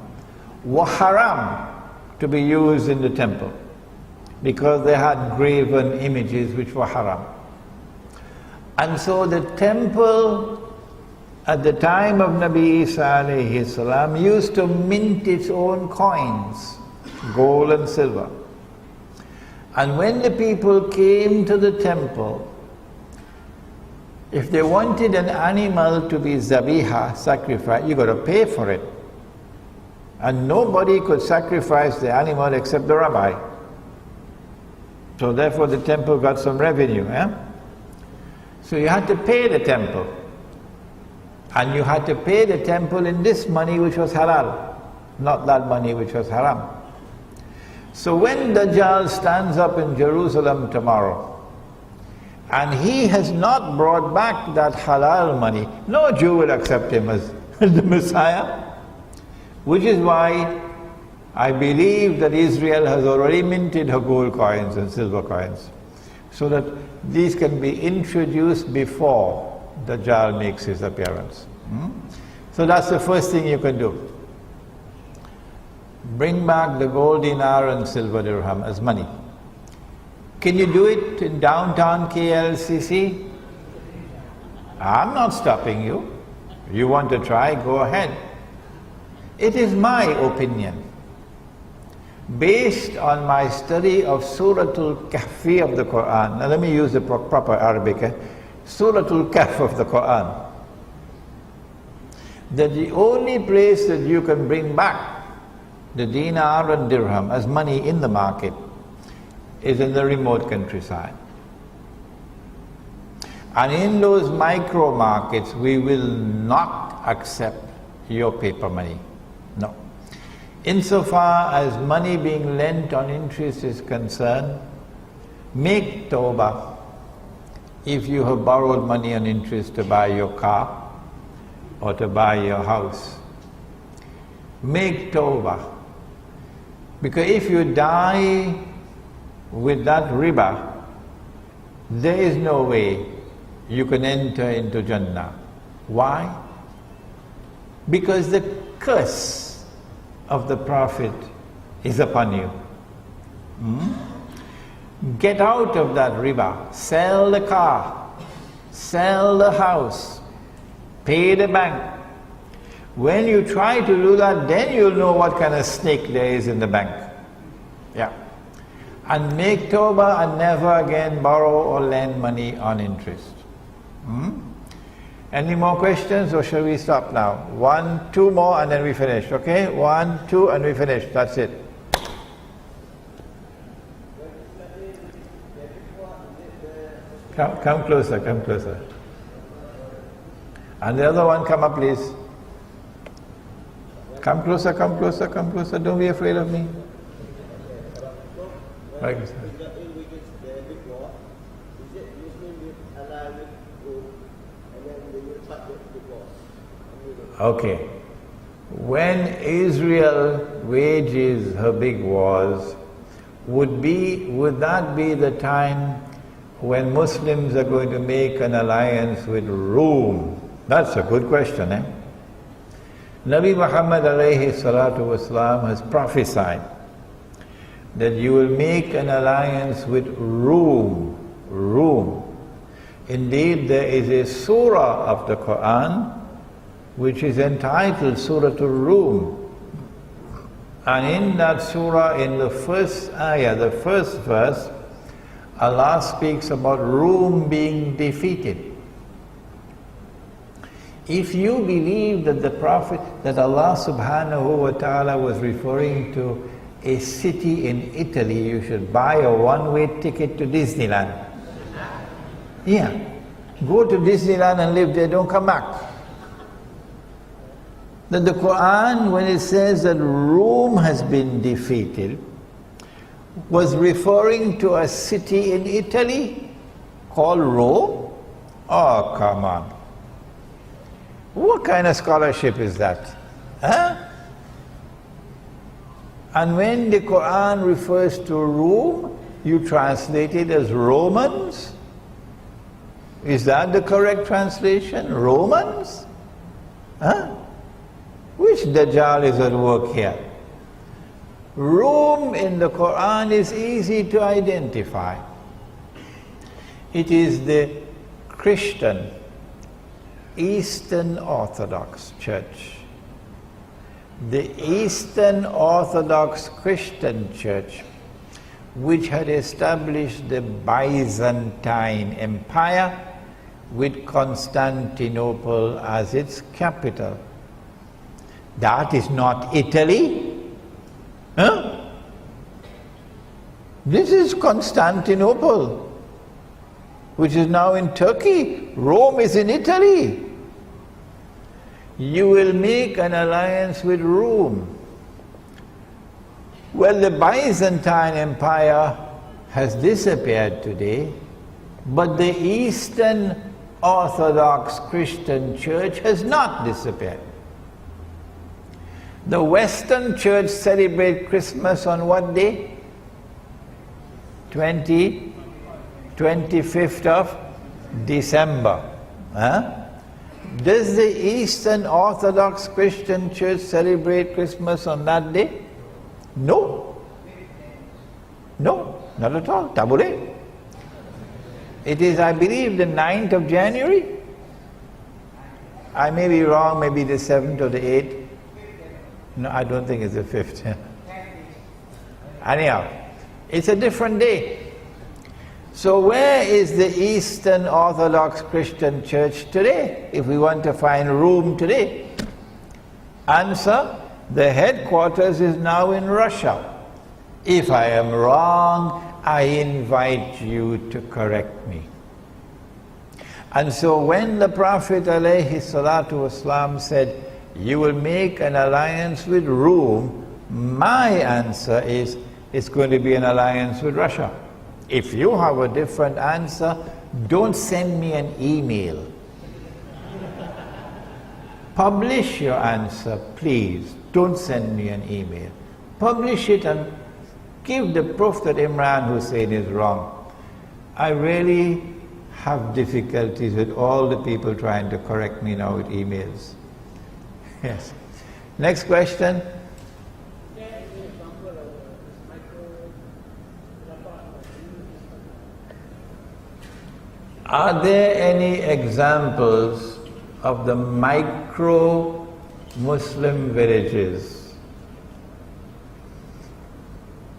were haram to be used in the temple because they had graven images which were haram. And so the temple at the time of Nabi Isa alayhi salam used to mint its own coins, gold and silver. And when the people came to the temple, if they wanted an animal to be zabiha, sacrificed, you got to pay for it. And nobody could sacrifice the animal except the rabbi. So therefore the temple got some revenue. So you had to pay the temple. And you had to pay the temple in this money which was halal, not that money which was haram. So when Dajjal stands up in Jerusalem tomorrow, and he has not brought back that halal money, no Jew will accept him as the Messiah. Which is why I believe that Israel has already minted her gold coins and silver coins, so that these can be introduced before Dajjal makes his appearance. So that's the first thing you can do. Bring back the gold dinar and silver dirham as money. Can you do it in downtown KLCC? I'm not stopping you. You want to try, go ahead. It is my opinion, based on my study of Suratul Kahfi of the Quran. Now let me use the proper Arabic. Suratul Kahf of the Quran. That the only place that you can bring back the dinar and dirham as money in the market is in the remote countryside. And in those micro markets, we will not accept your paper money. No. Insofar as money being lent on interest is concerned, make tawbah if you have borrowed money on interest to buy your car or to buy your house. Make tawbah. Because if you die with that riba, there is no way you can enter into Jannah. Why? Because the curse of the Prophet is upon you. Get out of that riba. Sell the car, sell the house, pay the bank. When you try to do that, then you'll know what kind of snake there is in the bank. Yeah. And make tawbah and never again borrow or lend money on interest. Any more questions, or shall we stop now? 1, 2 more and then we finish, okay? 1, 2 and we finish, that's it. Come closer, come closer. And the other one, come up please. Come closer, come closer, come closer, don't be afraid of me. Right. Okay. When Israel wages her big wars, would that be the time when Muslims are going to make an alliance with Rome? That's a good question, eh? Nabi Muhammad alayhi salatu wasalam has prophesied that you will make an alliance with Rome. Indeed, there is a surah of the Quran which is entitled Suratul Rum. And in that surah, in the first ayah, the first verse, Allah speaks about Rome being defeated. If you believe that the Prophet, that Allah subhanahu wa ta'ala was referring to a city in Italy, you should buy a one-way ticket to Disneyland. Yeah. Go to Disneyland and live there, don't come back. That the Quran, when it says that Rome has been defeated, was referring to a city in Italy called Rome? Oh, come on. What kind of scholarship is that? Huh? And when the Quran refers to Rome, you translate it as Romans? Is that the correct translation? Romans? Huh? Which Dajjal is at work here? Rome in the Quran is easy to identify. It is the Christian, Eastern Orthodox Church. The Eastern Orthodox Christian Church, which had established the Byzantine Empire with Constantinople as its capital. That is not Italy. Huh? This is Constantinople, which is now in Turkey. Rome is in Italy. You will make an alliance with Rome. Well, the Byzantine Empire has disappeared today, but the Eastern Orthodox Christian Church has not disappeared. The Western Church celebrates Christmas on what day? 25th of December. Huh? Does the Eastern Orthodox Christian Church celebrate Christmas on that day? No. No, not at all. Tabule. It is, I believe, the 9th of January. I may be wrong, maybe the 7th or the 8th. No, I don't think it's the 5th. Anyhow, it's a different day. So where is the Eastern Orthodox Christian Church today, if we want to find Rome today? Answer, the headquarters is now in Russia. If I am wrong, I invite you to correct me. And so when the Prophet ﷺ said, you will make an alliance with Rome, my answer is, it's going to be an alliance with Russia. If you have a different answer, don't send me an email. Publish your answer, please. Don't send me an email. Publish it and give the proof that Imran Hosein is wrong. I really have difficulties with all the people trying to correct me now with emails. Yes. Next question. Are there any examples of the micro Muslim villages?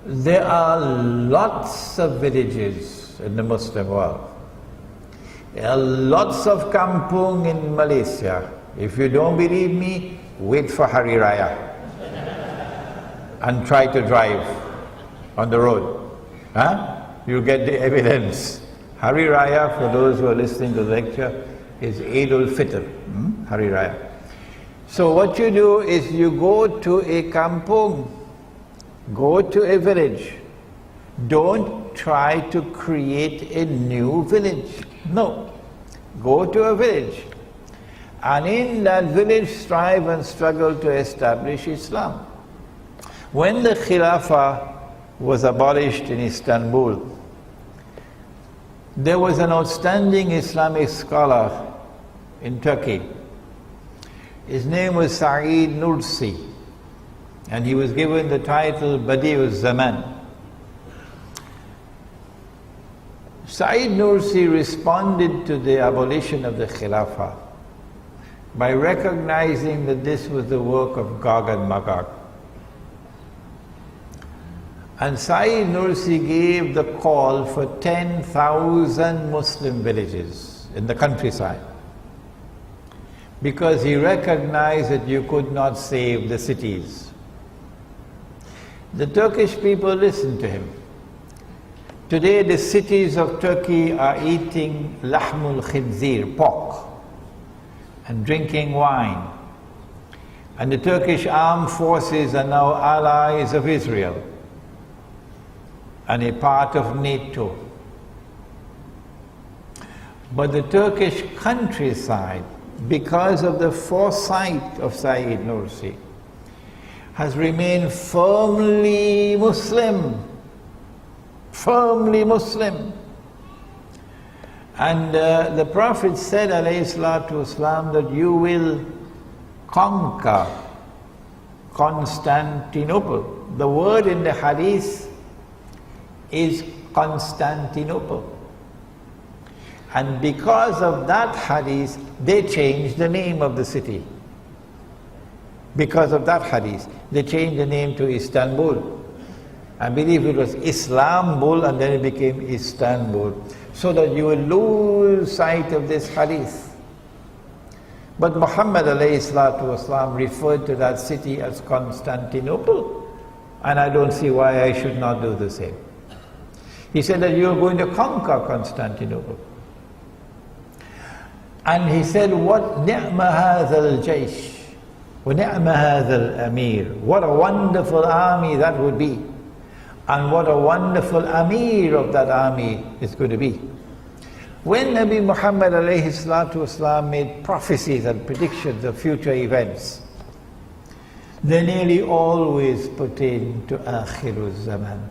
There are lots of villages in the Muslim world. There are lots of kampung in Malaysia. If you don't believe me, wait for Hari Raya and try to drive on the road. Huh? You'll get the evidence. Hari Raya, for those who are listening to the lecture, is Eid al-Fitr, Hari Raya. So what you do is you go to a kampung, go to a village. Don't try to create a new village. No. Go to a village. And in that village strive and struggle to establish Islam. When the Khilafah was abolished in Istanbul, there was an outstanding Islamic scholar in Turkey. His name was Saeed Nursi, and he was given the title Badi'uz Zaman. Saeed Nursi responded to the abolition of the Khilafah by recognizing that this was the work of Gog and Magog. And Sayyid Nursi gave the call for 10,000 Muslim villages in the countryside, because he recognized that you could not save the cities. The Turkish people listened to him. Today the cities of Turkey are eating lahmul khinzir, pork, and drinking wine. And the Turkish armed forces are now allies of Israel and a part of NATO. But the Turkish countryside, because of the foresight of Sayyid Nursi, has remained firmly Muslim. Firmly Muslim. And the Prophet said, alayhi salatu wasalam, that you will conquer Constantinople. The word in the hadith is Constantinople. And because of that hadith, they changed the name of the city. Because of that hadith, they changed the name to Istanbul. I believe it was Islambul, and then it became Istanbul, so that you will lose sight of this hadith. But Muhammad alayhi salatu wasalam referred to that city as Constantinople, and I don't see why I should not do the same. He said that you are going to conquer Constantinople. And he said, what ni'ma hadha al-jaysh, wa ni'ma hadha al-amir. What a wonderful army that would be. And what a wonderful Amir of that army is going to be. When Nabi Muhammad alayhi salatu wasalam made prophecies and predictions of future events, they nearly always pertain to Akhirul Zaman.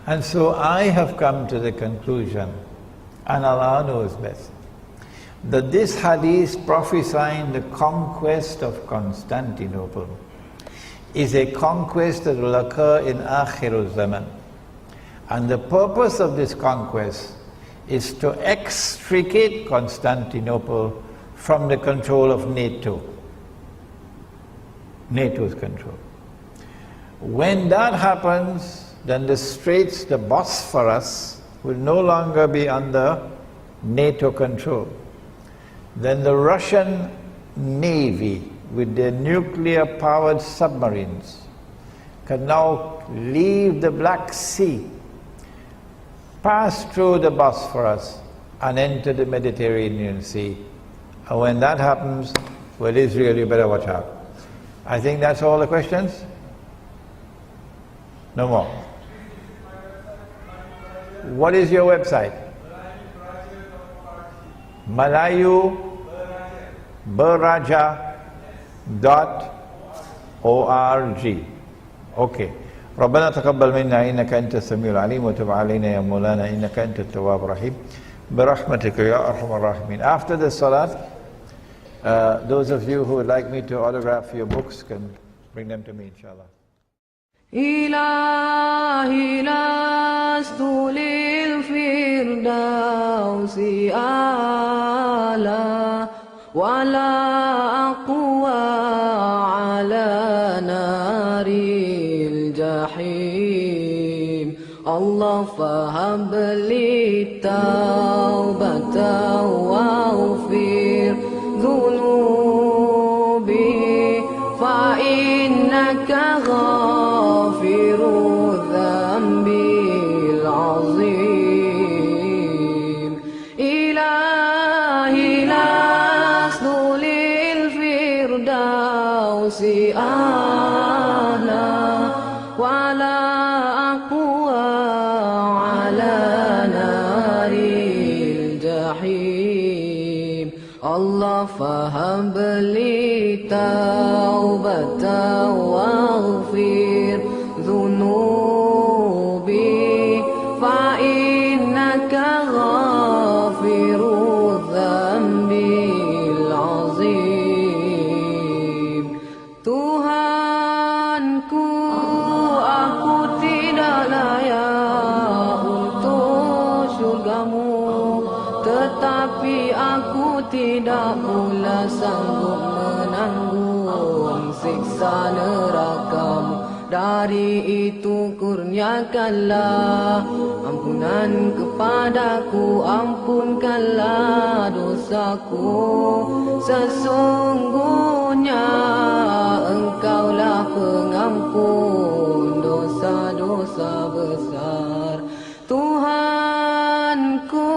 And so I have come to the conclusion, and Allah knows best, that this hadith prophesying the conquest of Constantinople is a conquest that will occur in Akhirul Zaman. And the purpose of this conquest is to extricate Constantinople from the control of NATO. NATO's control. When that happens, then the Straits, the Bosphorus, will no longer be under NATO control. Then the Russian Navy, with their nuclear-powered submarines, can now leave the Black Sea, pass through the Bosphorus, and enter the Mediterranean Sea. And when that happens, well, Israel, you better watch out. I think that's all the questions? No more. What is your website? malayuberaja.org. Okay. ربنا تقبل منا إنك أنت السميع العليم وتب علينا يا مولانا إنك أنت التواب الرحيم برحمتك يا أرحم الراحمين. After the salat, those of you who would like me to autograph your books can bring them to me, inshallah. إلهي لست للفردوس أعلى ولا أقوى على نار الجحيم الله فهب لي توبة واغفر ذنوبي فإنك غافر الذنب العظيم إلهي لست للفردوس أعلى ولا أقوى على نار الجحيم الله فهب لي توبة واغفر ذنوبي فإنك غافر الذنب العظيم Tuhanku, aku tidak layak untuk syurgamu, tetapi aku tidak pula sanggup menanggung siksa nerakamu. dari itu kurniakanlah ampunan kepadaku, ampunkanlah dosaku. Sesungguhnya Engkaulah pengampun dosa-dosa besar. Tuhanku,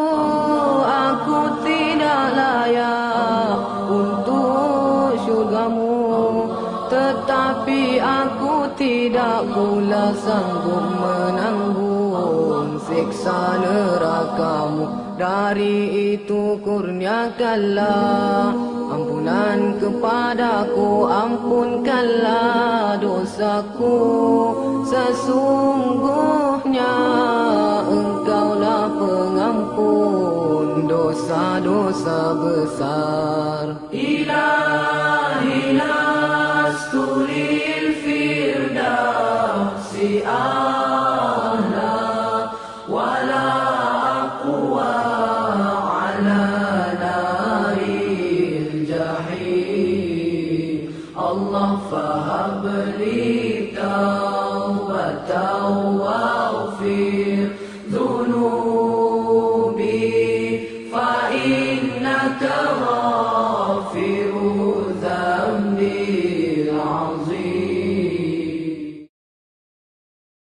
aku tidak layak untuk syurgamu, tetapi aku tidak pula sanggup menanggung siksa nerakamu. Dari itu kurniakanlah ampunan kepadaku, ampunkanlah dosaku. Sesungguhnya Engkaulah pengampun dosa-dosa besar. Ilahi lasturil firdausi a'la wala aqwa ala naril jahim. Allah fahabli taubatan waghfir dhunubi fa innaka ghafir